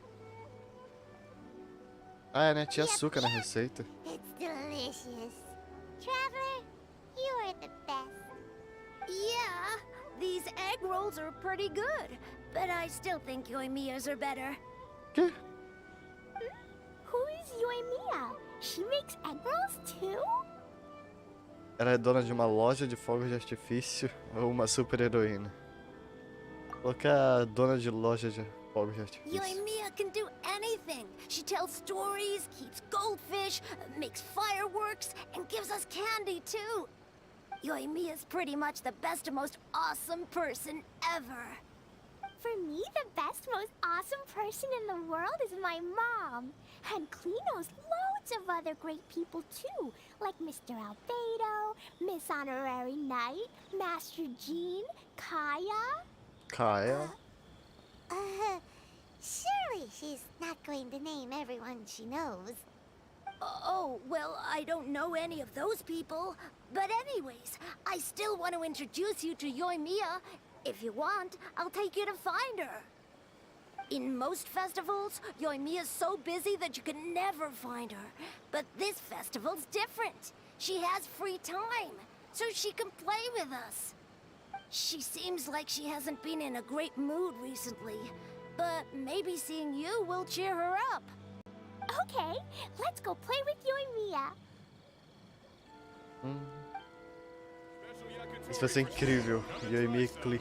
Ah, né? Tinha açúcar na receita. It's delicious. Traveler, you are the best. Yeah, these egg rolls are pretty good, but I still think Yoimiya's are better. Que? Who is Yoimiya? She makes egg rolls too? Ela é dona de uma loja de fogos de artifício ou uma super heroína? Colocar a dona de loja de fogos de artifício. Yoimiya can do anything. She tells stories, keeps goldfish, makes fireworks, and gives us candy too. Yoimiya's pretty much the best and most awesome person ever. For me, the best, most awesome person in the world is my mom. And Klee knows loads of other great people too, like Mr. Albedo, Miss Honorary Knight, Master Jean, Kaya. Kaya? Surely she's not going to name everyone she knows. Oh, well, I don't know any of those people. But anyways, I still want to introduce you to Yoimiya. If you want, I'll take you to find her. In most festivals, Yoimiya's so busy that you can never find her. But this festival's different. She has free time, so she can play with us. She seems like she hasn't been in a great mood recently. But maybe seeing you will cheer her up. Okay, let's go play with Yoimiya. Isso vai ser incrível. Yoimiya e Klee.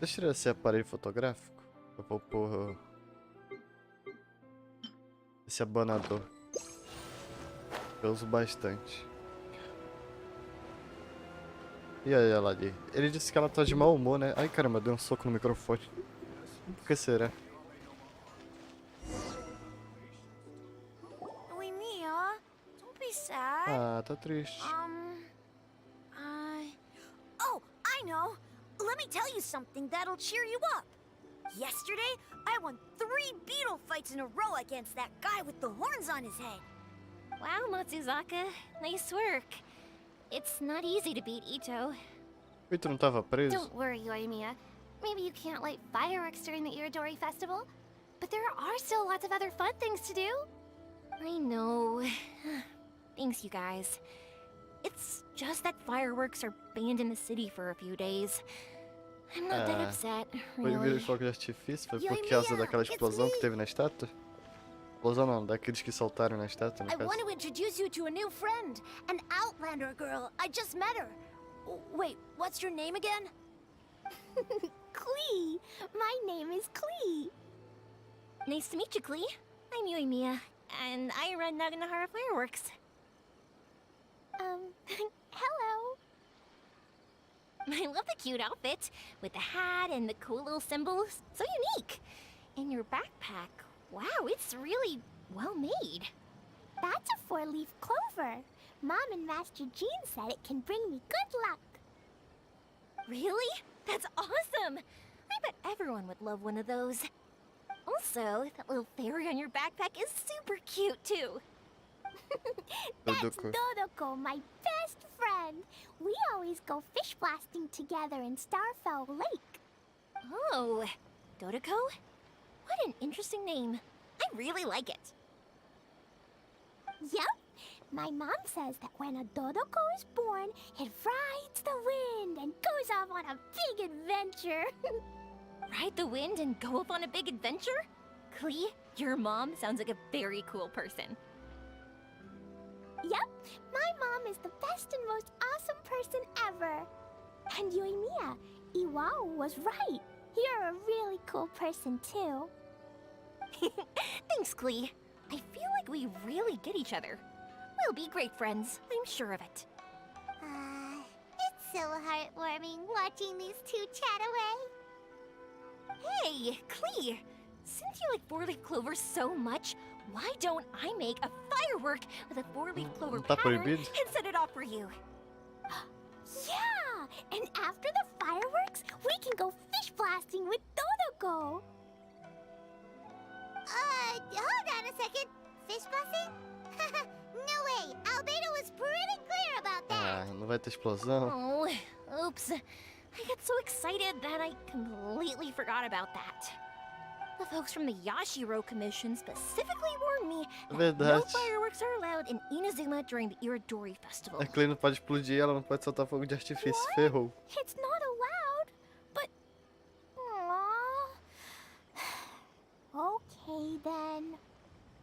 Deixa eu tirar esse aparelho fotográfico. Eu vou pôr esse abanador. Eu uso bastante. E aí, ela ali. Ele disse que ela tá de mau humor, né? Ai, caramba, deu um soco no microfone. Por que será? Yoimiya, don't be sad. Ah, tá triste. Oh, I know. Let me tell you something that'll cheer you up. Yesterday, I won 3 beetle fights in a row against that guy with the horns on his head. Wow, Matsuzaka. Nice work. It's not easy to beat Ito. O Ito não tava preso? Don't worry, Yoimiya. Maybe you can't light fireworks during the Irodori Festival, but there are still lots of other fun things to do. I know. Thanks, you guys. It's just that fireworks are banned in the city for a few days. I'm not that upset, Foi really. de fogo de artifício? Foi por causa daquela explosão que teve na estátua? Explosão não, daqueles que soltaram na estátua, no I caso. want to introduce you to a new friend, an Outlander girl. I just met her. Wait, what's your name again? Klee! My name is Klee. Nice to meet you, Klee. I'm Yoimiya, and I run Naganahara Fireworks. Hello. I love the cute outfit, with the hat and the cool little symbols. So unique. And your backpack, wow, it's really well made. That's a 4-leaf clover. Mom and Master Jean said it can bring me good luck. Really? That's awesome! I bet everyone would love one of those. Also, that little fairy on your backpack is super cute, too. That's Dodoko, my best friend. We always go fish blasting together in Starfell Lake. Oh, Dodoko? What an interesting name. I really like it. Yep. My mom says that when a Dodoko is born, it rides the wind and goes off on a big adventure. Ride the wind and go off on a big adventure? Klee, your mom sounds like a very cool person. Yep, my mom is the best and most awesome person ever. And Yoimiya, Iwao was right. You're a really cool person too. Thanks, Klee. I feel like we really get each other. We'll be great friends, I'm sure of it. It's so heartwarming watching these two chat away. Hey, Klee! Since you like 4-leaf clovers so much, why don't I make a firework with a 4-leaf clover pattern and set it off for you? Yeah! And after the fireworks, we can go fish blasting with Dodoko. Hold on a second. Fish blasting? No way. Albedo was pretty clear about that. Ah, não vai ter explosão. Oh, oops. I got so excited that I completely forgot about that. The folks from the Yashiro Commission specifically warned me that no Verdade. fireworks are allowed in Inazuma during the Irodori Festival. A Klee não pode explodir, ela não pode soltar fogo de artifício. Ferrou. It's not allowed. But... Aww.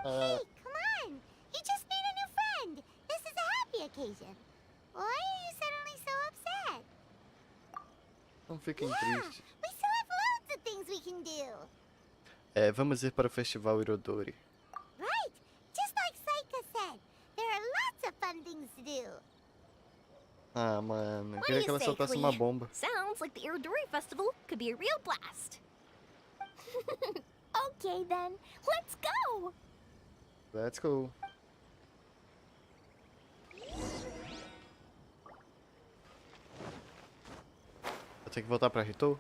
Hey, come on! You just made a new friend! This is a happy occasion. Why are you suddenly so upset? Não fiquem Yeah, tristes. we still have loads of things we can do. Vamos ir para o Festival Irodori. Right! Just like Saika said, there are lots of fun things to do. Ah, mano. Eu What do queria you que ela say, soltasse Clea? uma bomba. Sounds like the Irodori Festival could be a real blast. Okay then, let's go! Let's go. Eu tenho que voltar pra Ritou?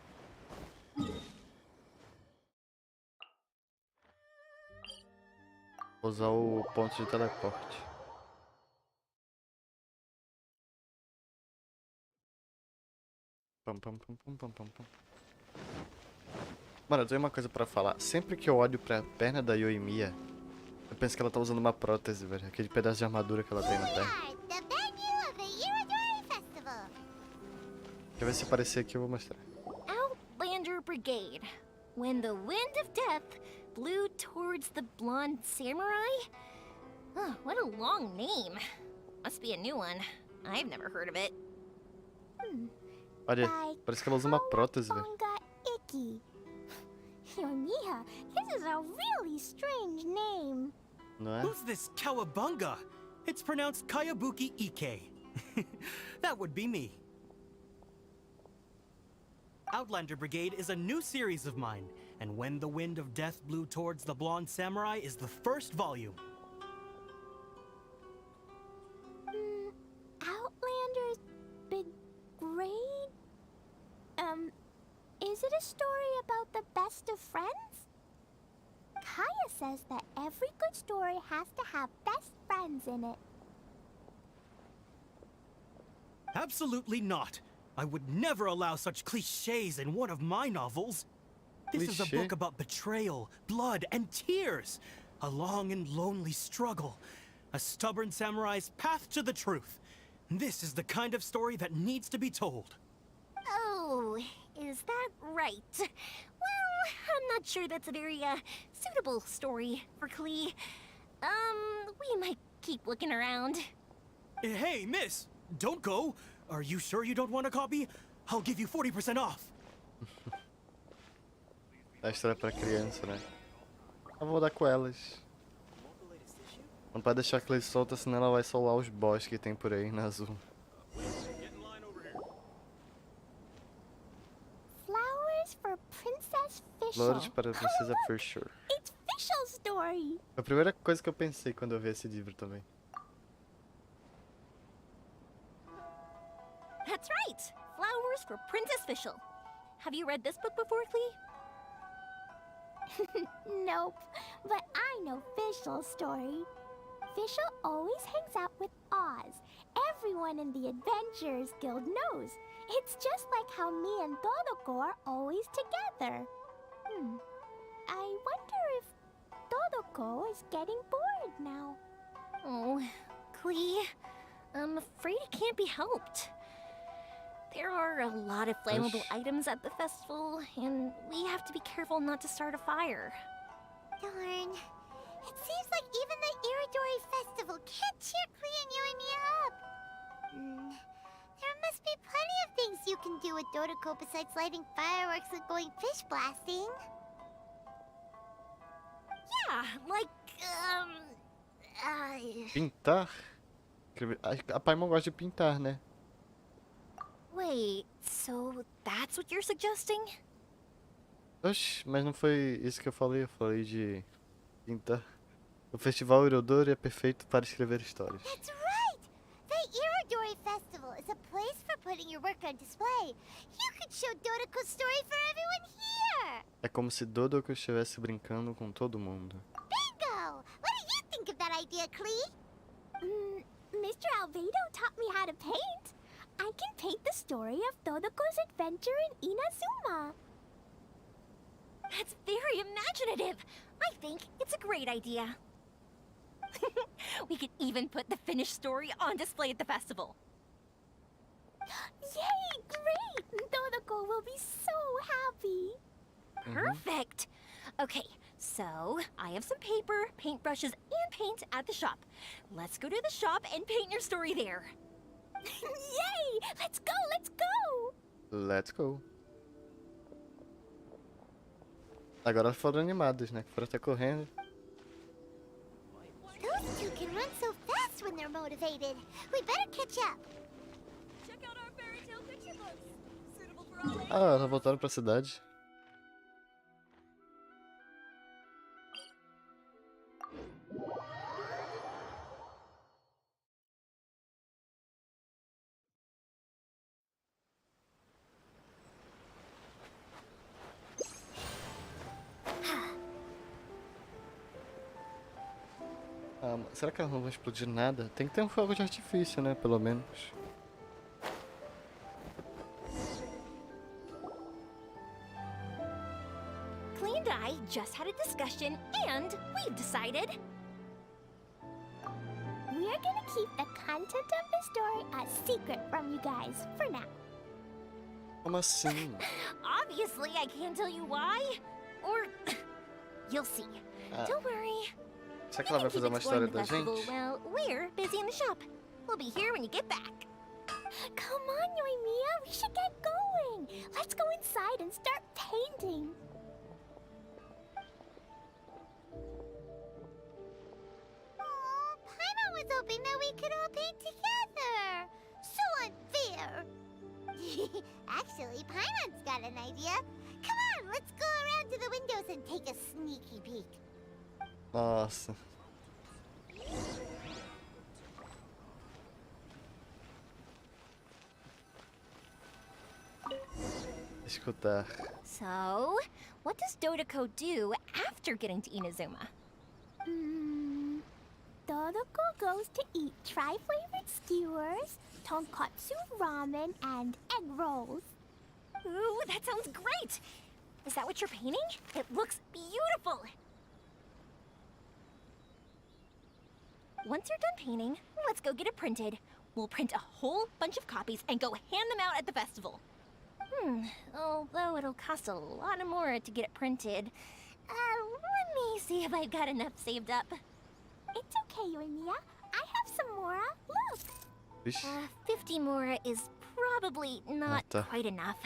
Vou usar o ponto de teleporte. Pam, pam, pam, pam, pam, pam, pam. Mano, eu tenho uma coisa pra falar. Sempre que eu olho pra perna da Yoimiya, eu penso que ela tá usando uma prótese, velho. Aquele pedaço de armadura que ela tem na perna. The venue of the Irodori Festival. Quer ver se aparecer aqui, eu vou mostrar. Outlander Brigade. When the wind of death blew towards the blonde samurai? Oh, what a long name. Must be a new one. I've never heard of it. Olha, parece que ela usa uma prótese, velho. Bunga Icky. Yoimiya, this is a really strange name. Não é? Who's this Kawabunga? It's pronounced Kayabuki Ike. That would be me. Outlander Brigade is a new series of mine, and When the Wind of Death Blew Towards the Blonde Samurai is the first volume. Outlander's Big Grade? Is it a story about the best of friends? Kaya says that every good story has to have best friends in it. Absolutely not. I would never allow such cliches in one of my novels. This is a Cliché? book about betrayal, blood, and tears. A long and lonely struggle. A stubborn samurai's path to the truth. This is the kind of story that needs to be told. Oh, is that right? Well, I'm not sure that's a very, suitable story for Klee. We might keep looking around. Hey, miss! Don't go! Are you sure you don't want a copy? I'll give you 40% off. A história pra criança, né? Eu vou dar com elas. Não pode deixar a Clay solta, senão ela vai solar os boss que tem por aí na azul. Flowers for Princess Fischl. Flores para a Princesa Fischl. It's Fischl's story. Foi a primeira coisa que eu pensei quando eu vi esse livro também. That's right! Flowers for Princess Fischl. Have you read this book before, Klee? Nope, but I know Fischl's story. Fischl always hangs out with Oz. Everyone in the Adventurers Guild knows. It's just like how me and Dodoko are always together. I wonder if Dodoko is getting bored now. Oh, Klee, I'm afraid it can't be helped. There are a lot of flammable items at the festival, and we have to be careful not to start a fire. Darn. It seems like even the Irodori Festival can't cheer Klee and Yoimiya up. There must be plenty of things you can do with Dodoko besides lighting fireworks and going fish blasting. Yeah, like, Pintar? A Paimon gosta de pintar, né? Wait, so that's what you're suggesting? Oxi, mas não foi isso que eu falei de pintar. O Festival Irodori é perfeito para escrever histórias. That's right! The Irodori Festival is a place for putting your work on display. You could show Dodoko's story for everyone here! É como se Dodoko estivesse brincando com todo mundo. Bingo! What do you think of that idea, Klee? Mr. Albedo taught me how to paint. I can paint the story of Dodoko's adventure in Inazuma. That's very imaginative. I think it's a great idea. We could even put the finished story on display at the festival. Yay, great! Dodoko will be so happy. Perfect. Okay, so So, I have some paper, paintbrushes, and paint at the shop. Let's go to the shop and paint your story there. Yay! Let's go, let's go! Let's go. Agora elas foram animadas, né? Que foram até correndo. Those two can run so fast when they're motivated. We better catch up. Check out our fairy tale picture books. Suitable for all ages. Ah, elas voltaram pra cidade. Ah, será que elas não vão explodir nada? Tem que ter um fogo de artifício, né? Pelo menos. Clee and I just had a discussion, and we've decided. We're gonna keep the content of the story a secret from you guys for now. Como assim? Obviously, I can't tell you why. Or, you'll see. Ah. Don't worry. Será que ela vai fazer uma história da gente? Well, we're busy in the shop. We'll be here when you get back. Come on, Yoimiya, we should get going. Let's go inside and start painting. Aw, Paimon was hoping that we could all paint together. So unfair. Actually, Paimon's got an idea. Come on, let's go around to the windows and take a sneaky peek. Nossa. Escutar. So, what does Dodoko do after getting to Inazuma? Dodoko goes to eat tri-flavored skewers, tonkatsu ramen, and egg rolls. Ooh, that sounds great! Is that what you're painting? It looks beautiful! Once you're done painting, let's go get it printed. We'll print a whole bunch of copies and go hand them out at the festival. Although it'll cost a lot more to get it printed. Let me see if I've got enough saved up. It's okay, Yoimiya. I have some mora. Look! Vixe. 50 mora is probably not Tá. quite enough.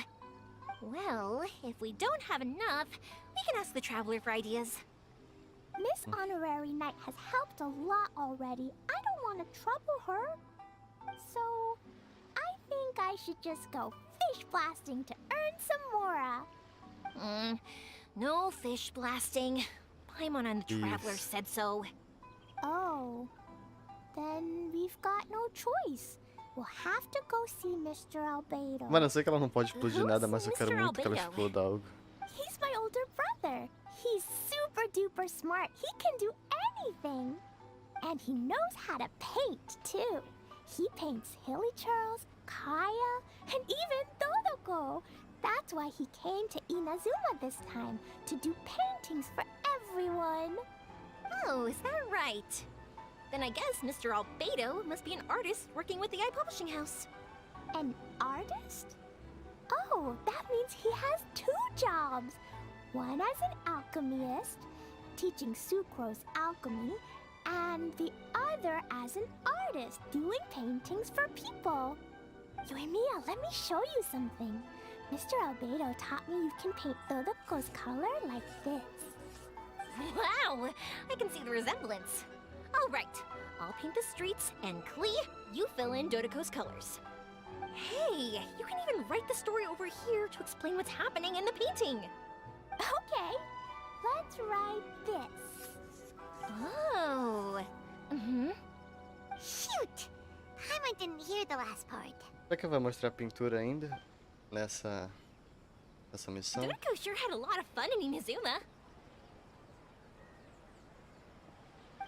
Well, if we don't have enough, we can ask the Traveler for ideas. Miss Honorary Knight has helped a lot already. I don't want to trouble her. So, I think I should just go fish blasting to earn some mora. No fish blasting. Paimon and the Traveler said so. Oh, then we've got no choice. We'll have to go see Mr. Albedo. Mano, eu sei que ela não pode explodir nada, mas eu quero Mr. muito que ela Albedo? exploda algo. He's my older brother. He's super duper smart. He can do anything. And he knows how to paint, too. He paints Hilly Charles, Kaya, and even Dodoko. That's why he came to Inazuma this time, to do paintings for everyone. Oh, is that right? Then I guess Mr. Albedo must be an artist working with the iPublishing House. An artist? Oh, that means he has 2 jobs. One as an alchemist, teaching Sucrose alchemy, and the other as an artist, doing paintings for people. Yoimiya, let me show you something. Mr. Albedo taught me you can paint Dodoko's color like this. Wow, I can see the resemblance. All right, I'll paint the streets, and Klee, you fill in Dodoko's colors. Hey, you can even write the story over here to explain what's happening in the painting. Okay, let's write this. Oh. Shoot! Paimon didn't hear the last part. Será que vai mostrar a pintura ainda? Nessa missão? Dodoko sure had a lot of fun in Inazuma.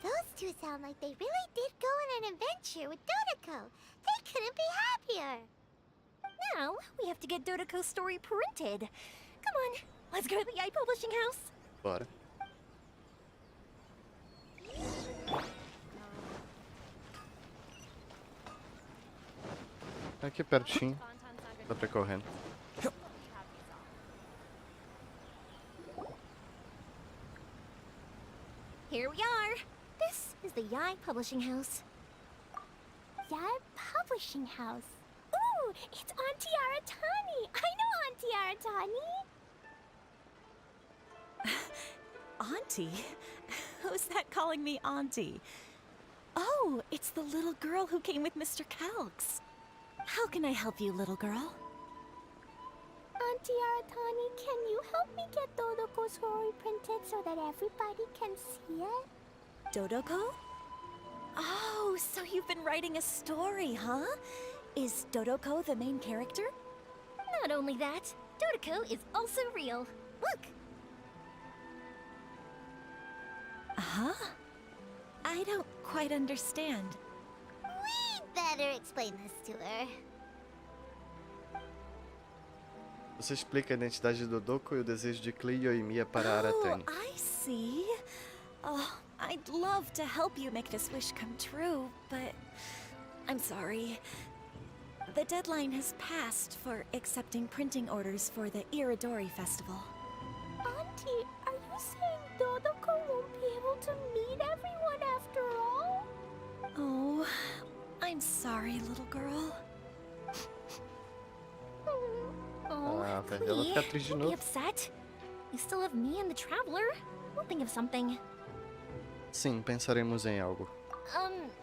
Those two sound like they really did go on an adventure with Dodoko. They couldn't be happier. Now, we have to get Dodoko's story printed. Come on, let's go to the iPublishing House. Bora. Aqui pertinho. Dá pra ir correndo. the Yai Publishing House. Yai Publishing House? Ooh, it's Auntie Aratani! I know Auntie Aratani! Auntie? Who's that calling me Auntie? Oh, it's the little girl who came with Mr. Calx. How can I help you, little girl? Auntie Aratani, can you help me get Dodoko's story printed so that everybody can see it? Dodoko? Oh, so you've been writing a story, huh? Is Dodoko the main character? Not only that, Dodoko is also real. Look! Huh? I don't quite understand. We'd better explain this to her. Você explica a identidade de Dodoko e o desejo de Klee e Yoimiya para Aratani. Oh, I see. Oh, I'd love to help you make this wish come true, but I'm sorry. The deadline has passed for accepting printing orders for the Iridori Festival. Auntie, are you saying Dodoko won't be able to meet everyone after all? Oh, I'm sorry, little girl. Ah, velho, ela fica triste de Don't be novo. upset. You still have me and the Traveler. We'll think of something. Sim, pensaremos em algo.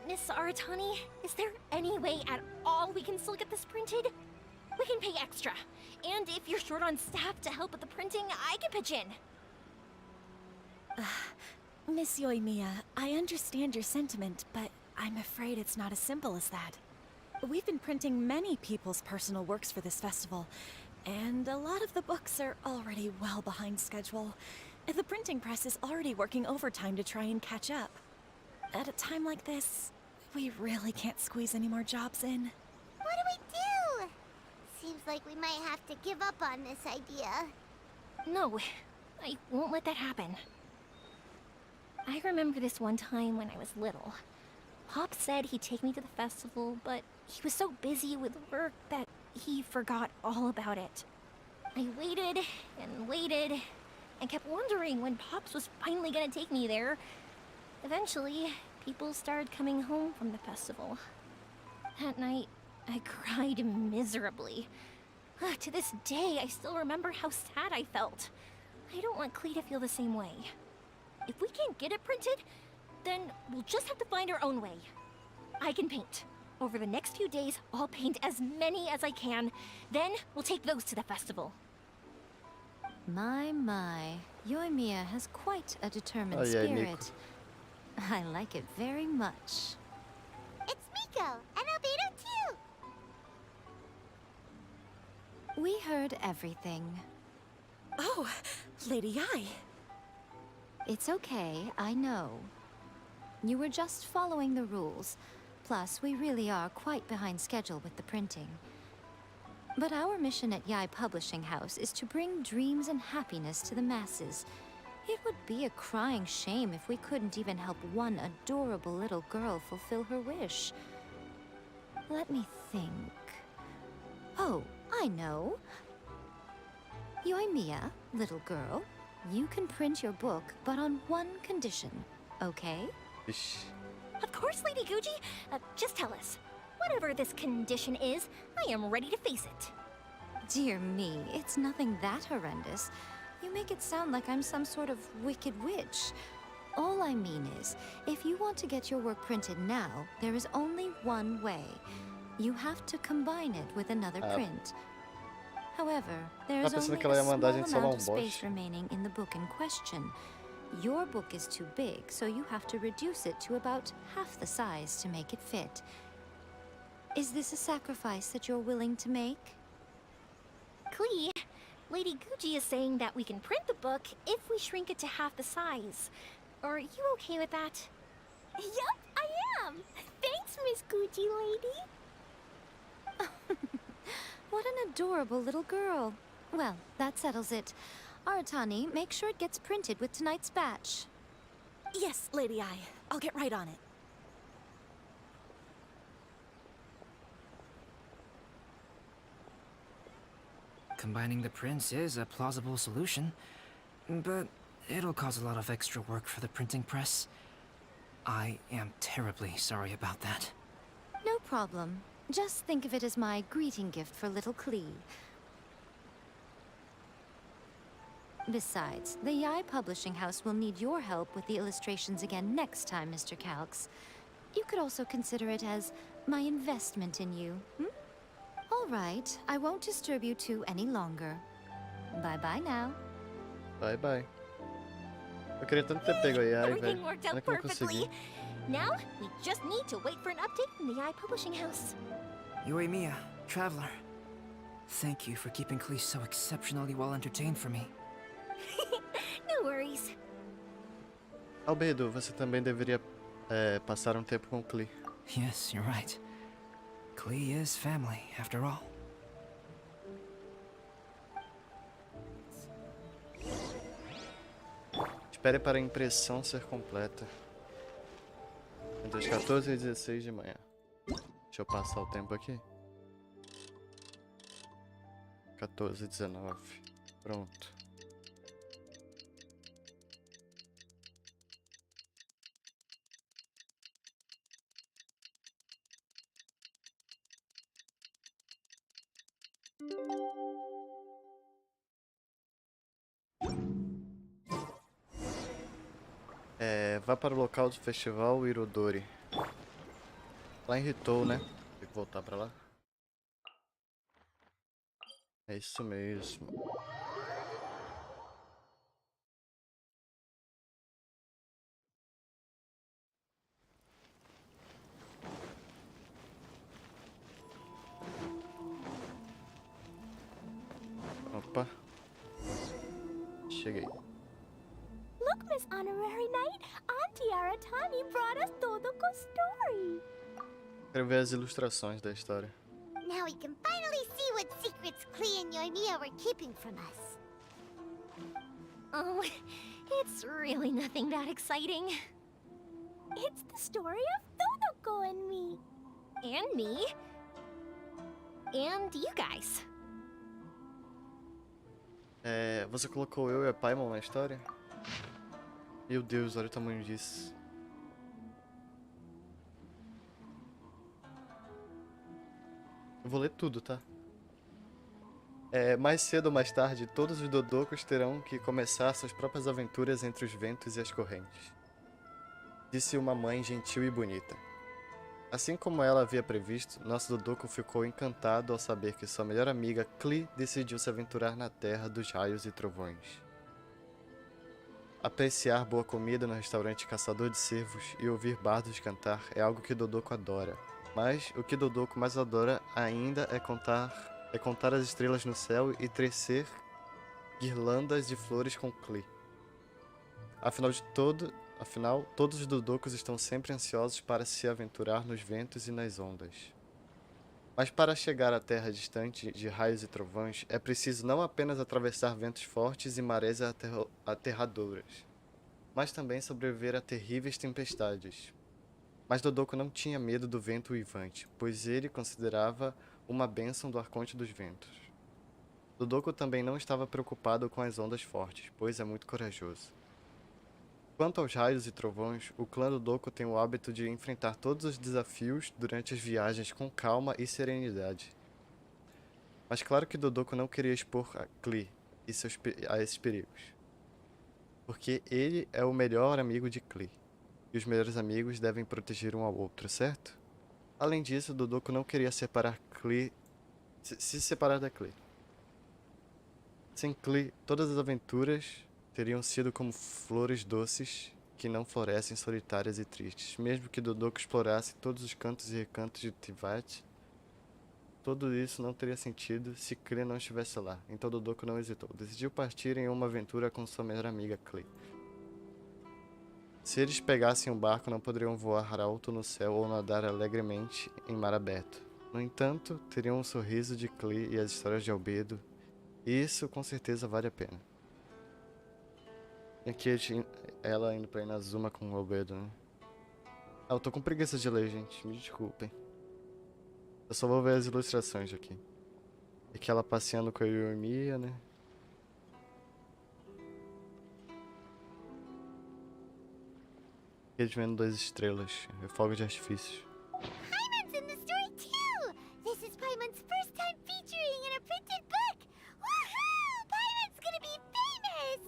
Miss Aratani, is there any way at all we can still get this printed? We can pay extra. And if you're short on staff to help with the printing, I can pitch in. Miss Yoimiya, I understand your sentiment, but I'm afraid it's not as simple as that. We've been printing many people's personal works for this festival, and a lot of the books are already well behind schedule. The printing press is already working overtime to try and catch up. At a time like this, we really can't squeeze any more jobs in. What do we do? Seems like we might have to give up on this idea. No, I won't let that happen. I remember this one time when I was little. Pop said he'd take me to the festival, but he was so busy with work that he forgot all about it. I waited and waited and kept wondering when Pops was finally gonna take me there. Eventually, people started coming home from the festival. That night, I cried miserably. To this day, I still remember how sad I felt. I don't want Klee to feel the same way. If we can't get it printed, then we'll just have to find our own way. I can paint. Over the next few days, I'll paint as many as I can. Then we'll take those to the festival. My. Yoimiya has quite a determined Oh, yeah, Nico. spirit. I like it very much. It's Miko, and Albedo too! We heard everything. Oh, Lady Yai. It's okay, I know. You were just following the rules. Plus, we really are quite behind schedule with the printing. But our mission at Yai Publishing House is to bring dreams and happiness to the masses. It would be a crying shame if we couldn't even help one adorable little girl fulfill her wish. Let me think. Oh, I know. Yoimiya, little girl, you can print your book, but on one condition, okay? Ixi. Of course, Lady Guji. Just tell us. Whatever this condition is, I am ready to face it. Dear me, it's nothing that horrendous. You make it sound like I'm some sort of wicked witch. All I mean is, if you want to get your work printed now, there is only one way. You have to combine it with another print. However, there is only que ela ia a small mandar a gente salvar amount of space boss. remaining in the book in question. Your book is too big, so you have to reduce it to about half the size to make it fit. Is this a sacrifice that you're willing to make? Klee, Lady Guji is saying that we can print the book if we shrink it to half the size. Are you okay with that? Yup, I am! Thanks, Miss Gucci Lady! What an adorable little girl. Well, that settles it. Aratani, make sure it gets printed with tonight's batch. Yes, Lady Ai. I'll get right on it. Combining the prints is a plausible solution, but it'll cause a lot of extra work for the printing press. I am terribly sorry about that. No problem. Just think of it as my greeting gift for little Klee. Besides, the Yai Publishing House will need your help with the illustrations again next time, Mr. Calx. You could also consider it as my investment in you. All right, I won't disturb you two any longer. Bye-bye now. Bye bye. Eu queria tanto ter pego a Yai, Everything velho. worked Pena out que eu não consegui. perfectly. Now, we just need to wait for an update from the Yai Publishing House. Yoimiya, Traveler. Thank you for keeping Klee so exceptionally well entertained for me. No worries. Albedo, você também deveria passar um tempo com Klee. Yes, you're right. Klee is family, after all. Espere para a impressão ser completa. Entre as 14 e 16 de manhã. Deixa eu passar o tempo aqui. 14 e 19. Pronto. Vá para o local do festival Irodori. Lá em Ritou, né? Tem que voltar pra lá. É isso mesmo. Opa. Cheguei. Look, Miss Honorary Knight, Auntie Aratani brought us Todoko's story. Quero ver as ilustrações da história. Now we can finally see what secrets Klee and Yoimiya were keeping from us. Oh, it's really nothing that exciting. It's the story of Todoko and me. And me. And you guys. Você colocou eu e a Paimon na história? Meu Deus, olha o tamanho disso. Eu vou ler tudo, tá? Mais cedo ou mais tarde, todos os Dodocos terão que começar suas próprias aventuras entre os ventos e as correntes. Disse uma mãe gentil e bonita. Assim como ela havia previsto, nosso Dodoko ficou encantado ao saber que sua melhor amiga, Klee, decidiu se aventurar na terra dos raios e trovões. Apreciar boa comida no restaurante Caçador de Cervos e ouvir bardos cantar é algo que Dodoko adora. Mas o que Dodoko mais adora ainda é contar as estrelas no céu e tecer guirlandas de flores com Klee. Afinal, todos os Dodocos estão sempre ansiosos para se aventurar nos ventos e nas ondas. Mas para chegar à terra distante de raios e trovões, é preciso não apenas atravessar ventos fortes e marés aterradoras, mas também sobreviver a terríveis tempestades. Mas Dodoko não tinha medo do vento uivante, pois ele considerava uma bênção do arconte dos ventos. Dodoko também não estava preocupado com as ondas fortes, pois é muito corajoso. Quanto aos raios e trovões, o clã Dodoko tem o hábito de enfrentar todos os desafios durante as viagens com calma e serenidade. Mas claro que Dodoko não queria expor a Klee a esses perigos, porque ele é o melhor amigo de Klee, e os melhores amigos devem proteger um ao outro, certo? Além disso, Dodoko não queria se separar da Klee. Sem Klee, todas as aventuras teriam sido como flores doces que não florescem solitárias e tristes. Mesmo que Dodoko explorasse todos os cantos e recantos de Tivat, tudo isso não teria sentido se Klee não estivesse lá. Então Dodoko não hesitou. Decidiu partir em uma aventura com sua melhor amiga Klee. Se eles pegassem um barco, não poderiam voar alto no céu ou nadar alegremente em mar aberto. No entanto, teriam um sorriso de Klee e as histórias de Albedo. E isso com certeza vale a pena. E aqui ela indo pra Inazuma com o Albedo, né? Eu tô com preguiça de ler, gente. Me desculpem. Eu só vou ver as ilustrações aqui. Aqui ela passeando com a Yoimiya, né? Aqueles vendo 2 estrelas. É fogo de artifício. Paimon's in the story too! This is Paimon's first time featuring in a printed book! Woohoo! Paimon's gonna be famous!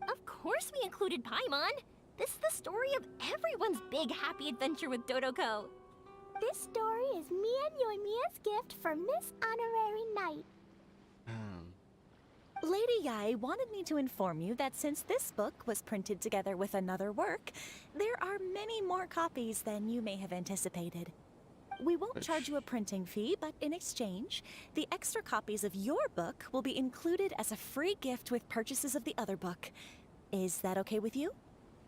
Of course we included Paimon. This is the story of everyone's big happy adventure with Dodoko. This story is me and Yoimiya's gift for Miss Honorary Knight. Lady Yai wanted me to inform you that since this book was printed together with another work, there are many more copies than you may have anticipated. We won't charge you a printing fee, but in exchange, the extra copies of your book will be included as a free gift with purchases of the other book. Is that okay with you?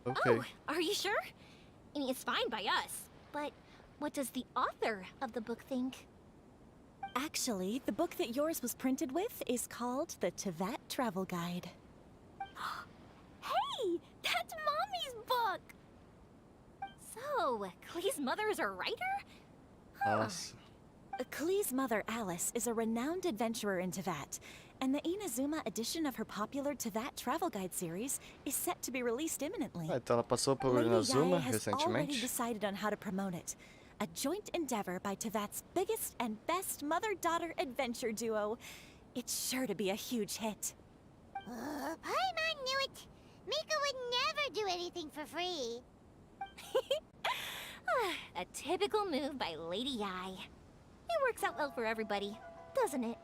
Okay. Oh, are you sure? I mean, it's fine by us. But what does the author of the book think? Actually, the book that yours was printed with is called the Tevat Travel Guide. Hey, that's Mommy's book! So, Klee's mother is a writer? Nossa. Klee's mother, Alice, is a renowned adventurer in Tevat, and the Inazuma edition of her popular Tevat Travel Guide series is set to be released imminently. Ah, então ela passou por Lady Inazuma Yaya has already recentemente. decided on how to promote it. A joint endeavor by Tevat's biggest and best mother-daughter adventure duo. It's sure to be a huge hit. Paimon knew it! Mika would never do anything for free. A typical move by Lady Yai. It works out well for everybody, doesn't it?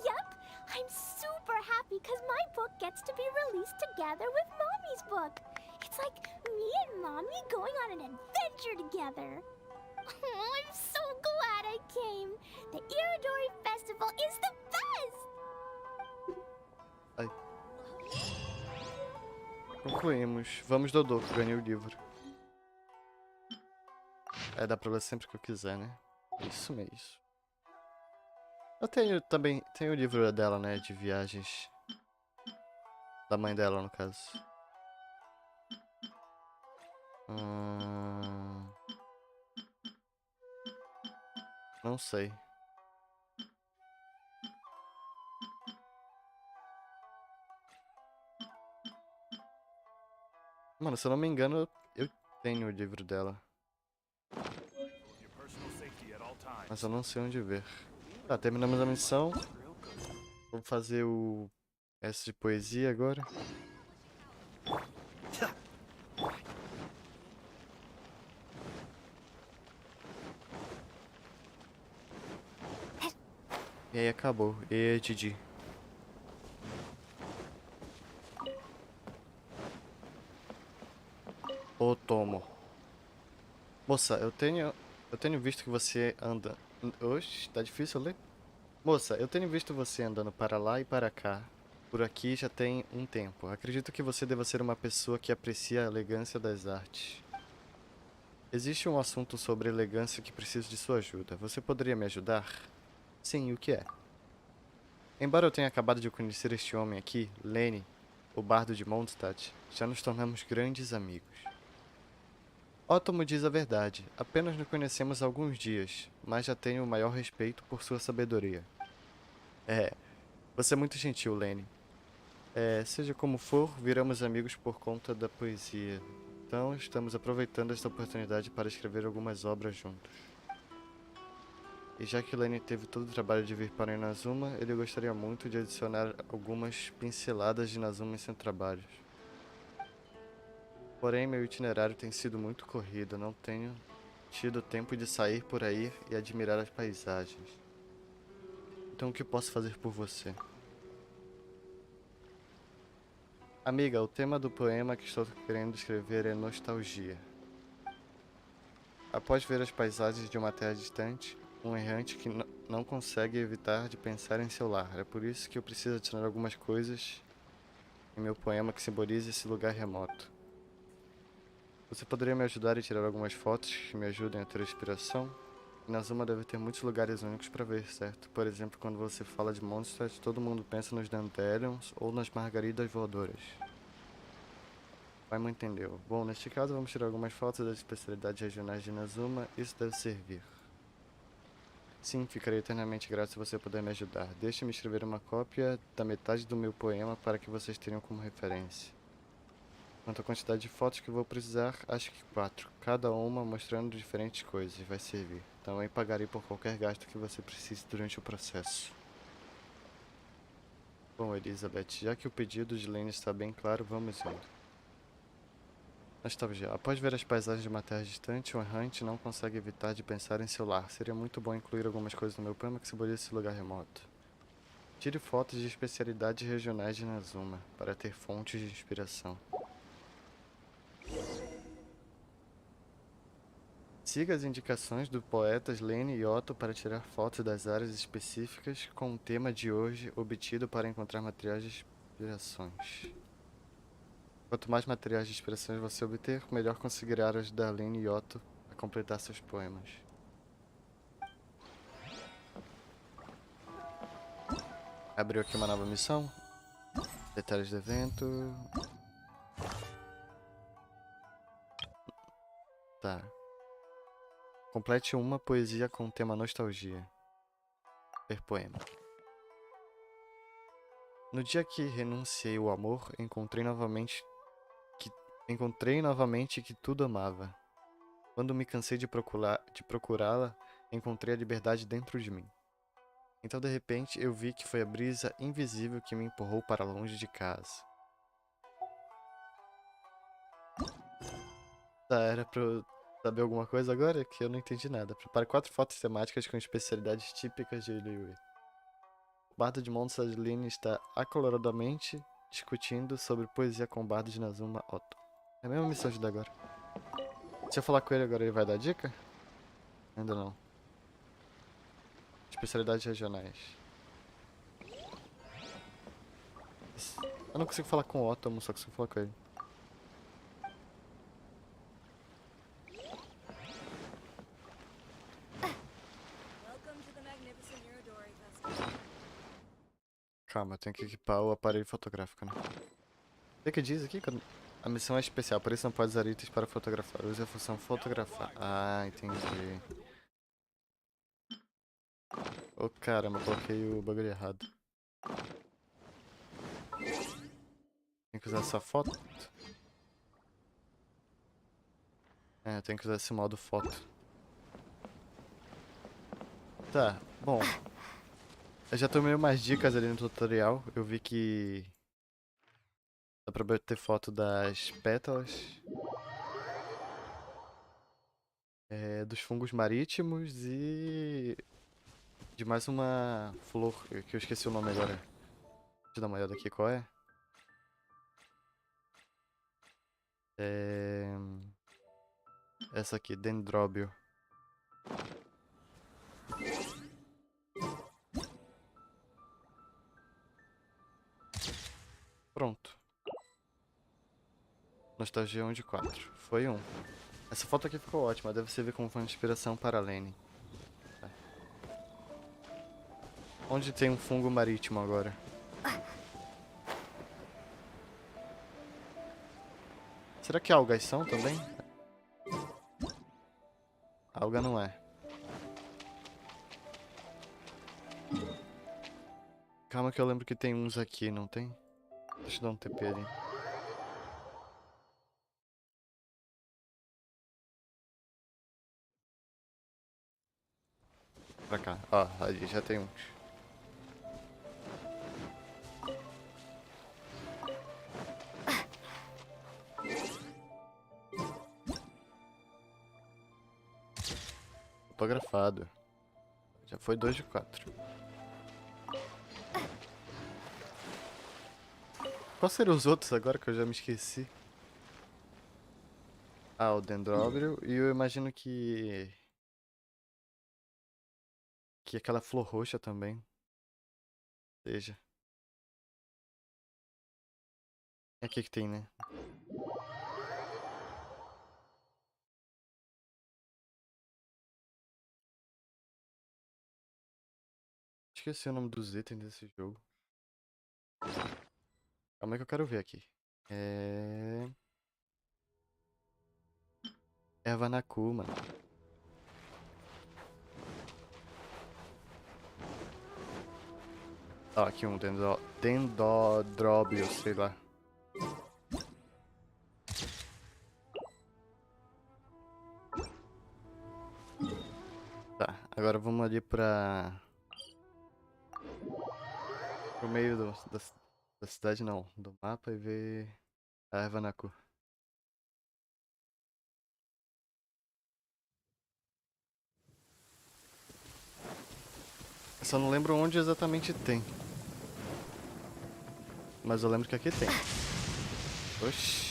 Yup! I'm super happy because my book gets to be released together with Mommy's book. It's like me and Mommy going on an adventure together. Oh, I'm so glad I came. The Iridori Festival is the best! Ai. Concluímos. Vamos, Dodô, que ganhei o livro. É, dá pra ler sempre que eu quiser, né? Isso mesmo. Eu tenho o livro dela, né? De viagens. Da mãe dela, no caso. Não sei. Mano, se eu não me engano, eu tenho o livro dela. Mas eu não sei onde ver. Tá, terminamos a missão. Vou fazer o S de poesia agora. E aí acabou. E Didi. Otomo. Moça, eu tenho visto que você anda... Oxe, tá difícil ler? Moça, eu tenho visto você andando para lá e para cá. Por aqui já tem um tempo. Acredito que você deva ser uma pessoa que aprecia a elegância das artes. Existe um assunto sobre elegância que preciso de sua ajuda. Você poderia me ajudar? Sim, o que é? Embora eu tenha acabado de conhecer este homem aqui, Lenny, o bardo de Mondstadt, já nos tornamos grandes amigos. Otomo diz a verdade, apenas nos conhecemos há alguns dias, mas já tenho o maior respeito por sua sabedoria. Você é muito gentil, Lenny. Seja como for, viramos amigos por conta da poesia. Então, estamos aproveitando esta oportunidade para escrever algumas obras juntos. E já que Lenny teve todo o trabalho de vir para Inazuma, ele gostaria muito de adicionar algumas pinceladas de Inazuma em seus trabalhos. Porém, meu itinerário tem sido muito corrido, não tenho tido tempo de sair por aí e admirar as paisagens. Então o que posso fazer por você? Amiga, o tema do poema que estou querendo escrever é nostalgia. Após ver as paisagens de uma terra distante, um errante que não consegue evitar de pensar em seu lar. É por isso que eu preciso adicionar algumas coisas em meu poema que simbolize esse lugar remoto. Você poderia me ajudar a tirar algumas fotos que me ajudem a ter inspiração? Inazuma deve ter muitos lugares únicos para ver, certo? Por exemplo, quando você fala de Mondstadt, todo mundo pensa nos Dandelions ou nas margaridas voadoras. Vai me entendeu. Bom, neste caso vamos tirar algumas fotos das especialidades regionais de Inazuma. Isso deve servir. Sim, ficarei eternamente grato se você puder me ajudar. Deixe-me escrever uma cópia da metade do meu poema para que vocês tenham como referência. Quanto à quantidade de fotos que vou precisar, acho que 4. Cada uma mostrando diferentes coisas vai servir. Também pagarei por qualquer gasto que você precise durante o processo. Bom, Elizabeth, já que o pedido de Lane está bem claro, vamos indo. Nostalgia. Após ver as paisagens de uma terra distante, o errante não consegue evitar de pensar em seu lar. Seria muito bom incluir algumas coisas no meu poema que simbolizem esse lugar remoto. Tire fotos de especialidades regionais de Inazuma, para ter fontes de inspiração. Siga as indicações dos poetas Lane e Otto para tirar fotos das áreas específicas com o tema de hoje obtido para encontrar materiais de inspirações. Quanto mais materiais de inspirações você obter, melhor conseguirá ajudar Lane e Otto a completar seus poemas. Abriu aqui uma nova missão. Detalhes do evento. Tá. Complete uma poesia com o tema nostalgia. Ver poema. No dia que renunciei ao amor, encontrei novamente que tudo amava. Quando me cansei de procurá-la, encontrei a liberdade dentro de mim. Então, de repente, eu vi que foi a brisa invisível que me empurrou para longe de casa. Tá, era pra eu saber alguma coisa agora? Que eu não entendi nada. Prepare 4 fotos temáticas com especialidades típicas de Liyue. O bardo de Monsaline está acaloradamente discutindo sobre poesia com o bardo de Inazuma Otto. É a mesma missão de agora. Se eu falar com ele agora, ele vai dar dica? Ainda não. Especialidades regionais. Eu não consigo falar com o Otto, eu só consigo falar com ele. Calma, eu tenho que equipar o aparelho fotográfico, né? O que diz aqui? A missão é especial, por isso não pode usar itens para fotografar. Use a função fotografar. Ah, entendi. Ô caramba, eu coloquei o bagulho errado. Tem que usar essa foto? É, tem que usar esse modo foto. Tá, bom. Eu já tomei umas dicas ali no tutorial. Eu vi que dá pra ter foto das pétalas. Dos fungos marítimos e de mais uma flor que eu esqueci o nome agora. Deixa eu dar uma olhada aqui qual é. Essa aqui, dendróbio. Pronto. Nostalgia 1 de 4. Foi 1. Essa foto aqui ficou ótima, deve servir como fonte de inspiração para a Lane. Tá. Onde tem um fungo marítimo agora? Será que algas são também? Alga não é. Calma que eu lembro que tem uns aqui, não tem? Deixa eu dar um TP ali. Pra cá. Ó, ali já tem uns. Fotografado. Já foi 2 de 4. Quais seriam os outros agora que eu já me esqueci? Ah, o dendróbio. E eu imagino que aquela flor roxa também seja. É aqui que tem, né? Esqueci o nome dos itens desse jogo. Calma aí que eu quero ver aqui. Erva Naku, mano. Ó, aqui um dendodróbio, sei lá. Agora vamos ali pra... pro meio da cidade, não. Do mapa e ver a erva na cor. Eu só não lembro onde exatamente tem. Mas eu lembro que aqui tem. Oxi.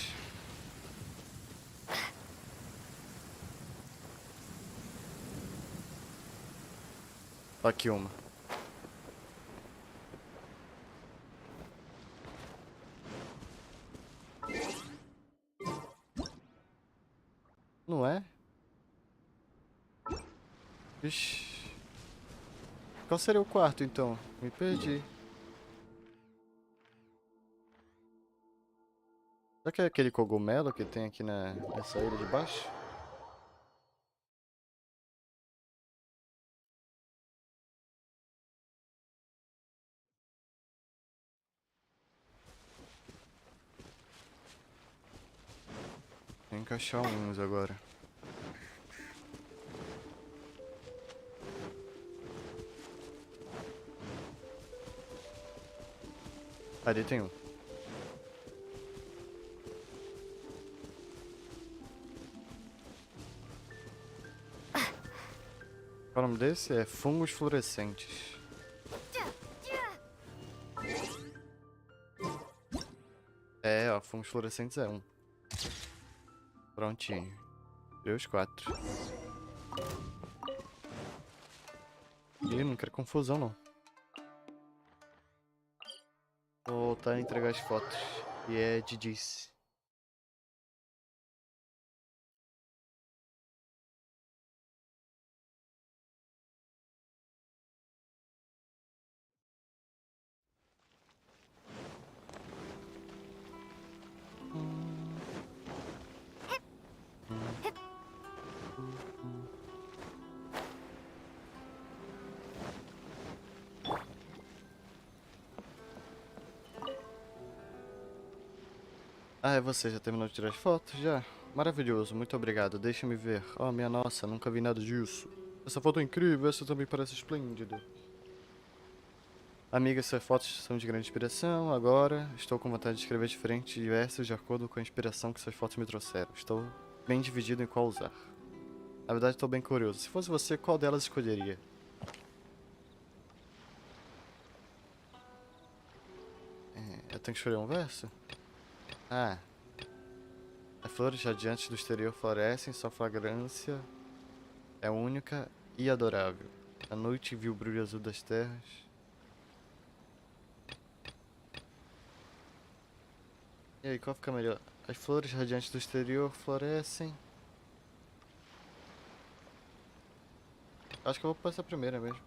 Aqui uma. Não é? Ixi. Qual seria o quarto, então? Me perdi. Será que é aquele cogumelo que tem aqui nessa ilha de baixo? Tem que achar uns agora. Ali tem um. Qual é o nome desse? É fungos fluorescentes. É, ó, fungos fluorescentes é um. Prontinho. Deu os 4. Ih, não quero confusão não. Vou voltar a entregar as fotos. E é de Diz. Ah, é você, já terminou de tirar as fotos? Já? Maravilhoso, muito obrigado. Deixa-me ver. Oh, minha nossa, nunca vi nada disso. Essa foto é incrível, essa também parece esplêndida. Amiga, suas fotos são de grande inspiração. Agora, estou com vontade de escrever diferentes versos de acordo com a inspiração que suas fotos me trouxeram. Estou bem dividido em qual usar. Na verdade, estou bem curioso. Se fosse você, qual delas escolheria? Eu tenho que escolher um verso? Ah. As flores radiantes do exterior florescem, sua fragrância é única e adorável. A noite viu o brilho azul das terras. E aí, qual fica melhor? As flores radiantes do exterior florescem. Acho que eu vou pra essa primeira mesmo.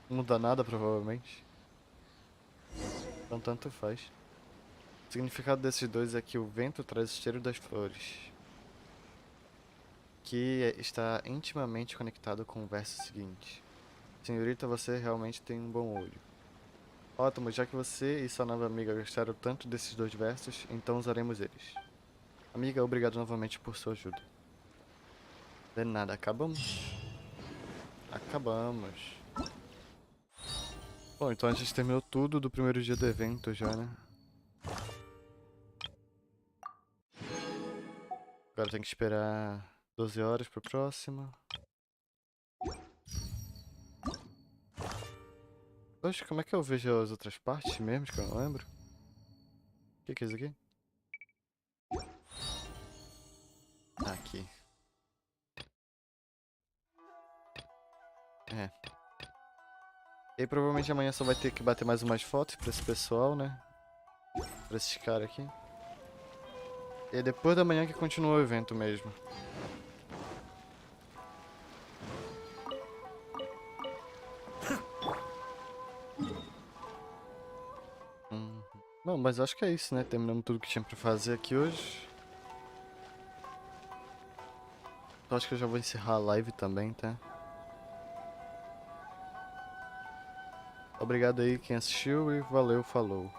Não muda nada, provavelmente. Então, tanto faz. O significado desses dois é que o vento traz o cheiro das flores, que está intimamente conectado com o verso seguinte. Senhorita, você realmente tem um bom olho. Ótimo, já que você e sua nova amiga gostaram tanto desses dois versos, então usaremos eles. Amiga, obrigado novamente por sua ajuda. De nada, acabamos? Acabamos. Bom, então a gente terminou tudo do primeiro dia do evento já, né? Agora tem que esperar 12 horas pro próximo. Poxa, como é que eu vejo as outras partes mesmo, que eu não lembro? O que é isso aqui? Ah, aqui. É. E aí, provavelmente amanhã só vai ter que bater mais umas fotos pra esse pessoal, né? Pra esses caras aqui. E é depois da manhã que continua o evento mesmo. Bom, mas acho que é isso, né? Terminamos tudo que tinha pra fazer aqui hoje. Eu acho que eu já vou encerrar a live também, tá? Obrigado aí quem assistiu e valeu, falou.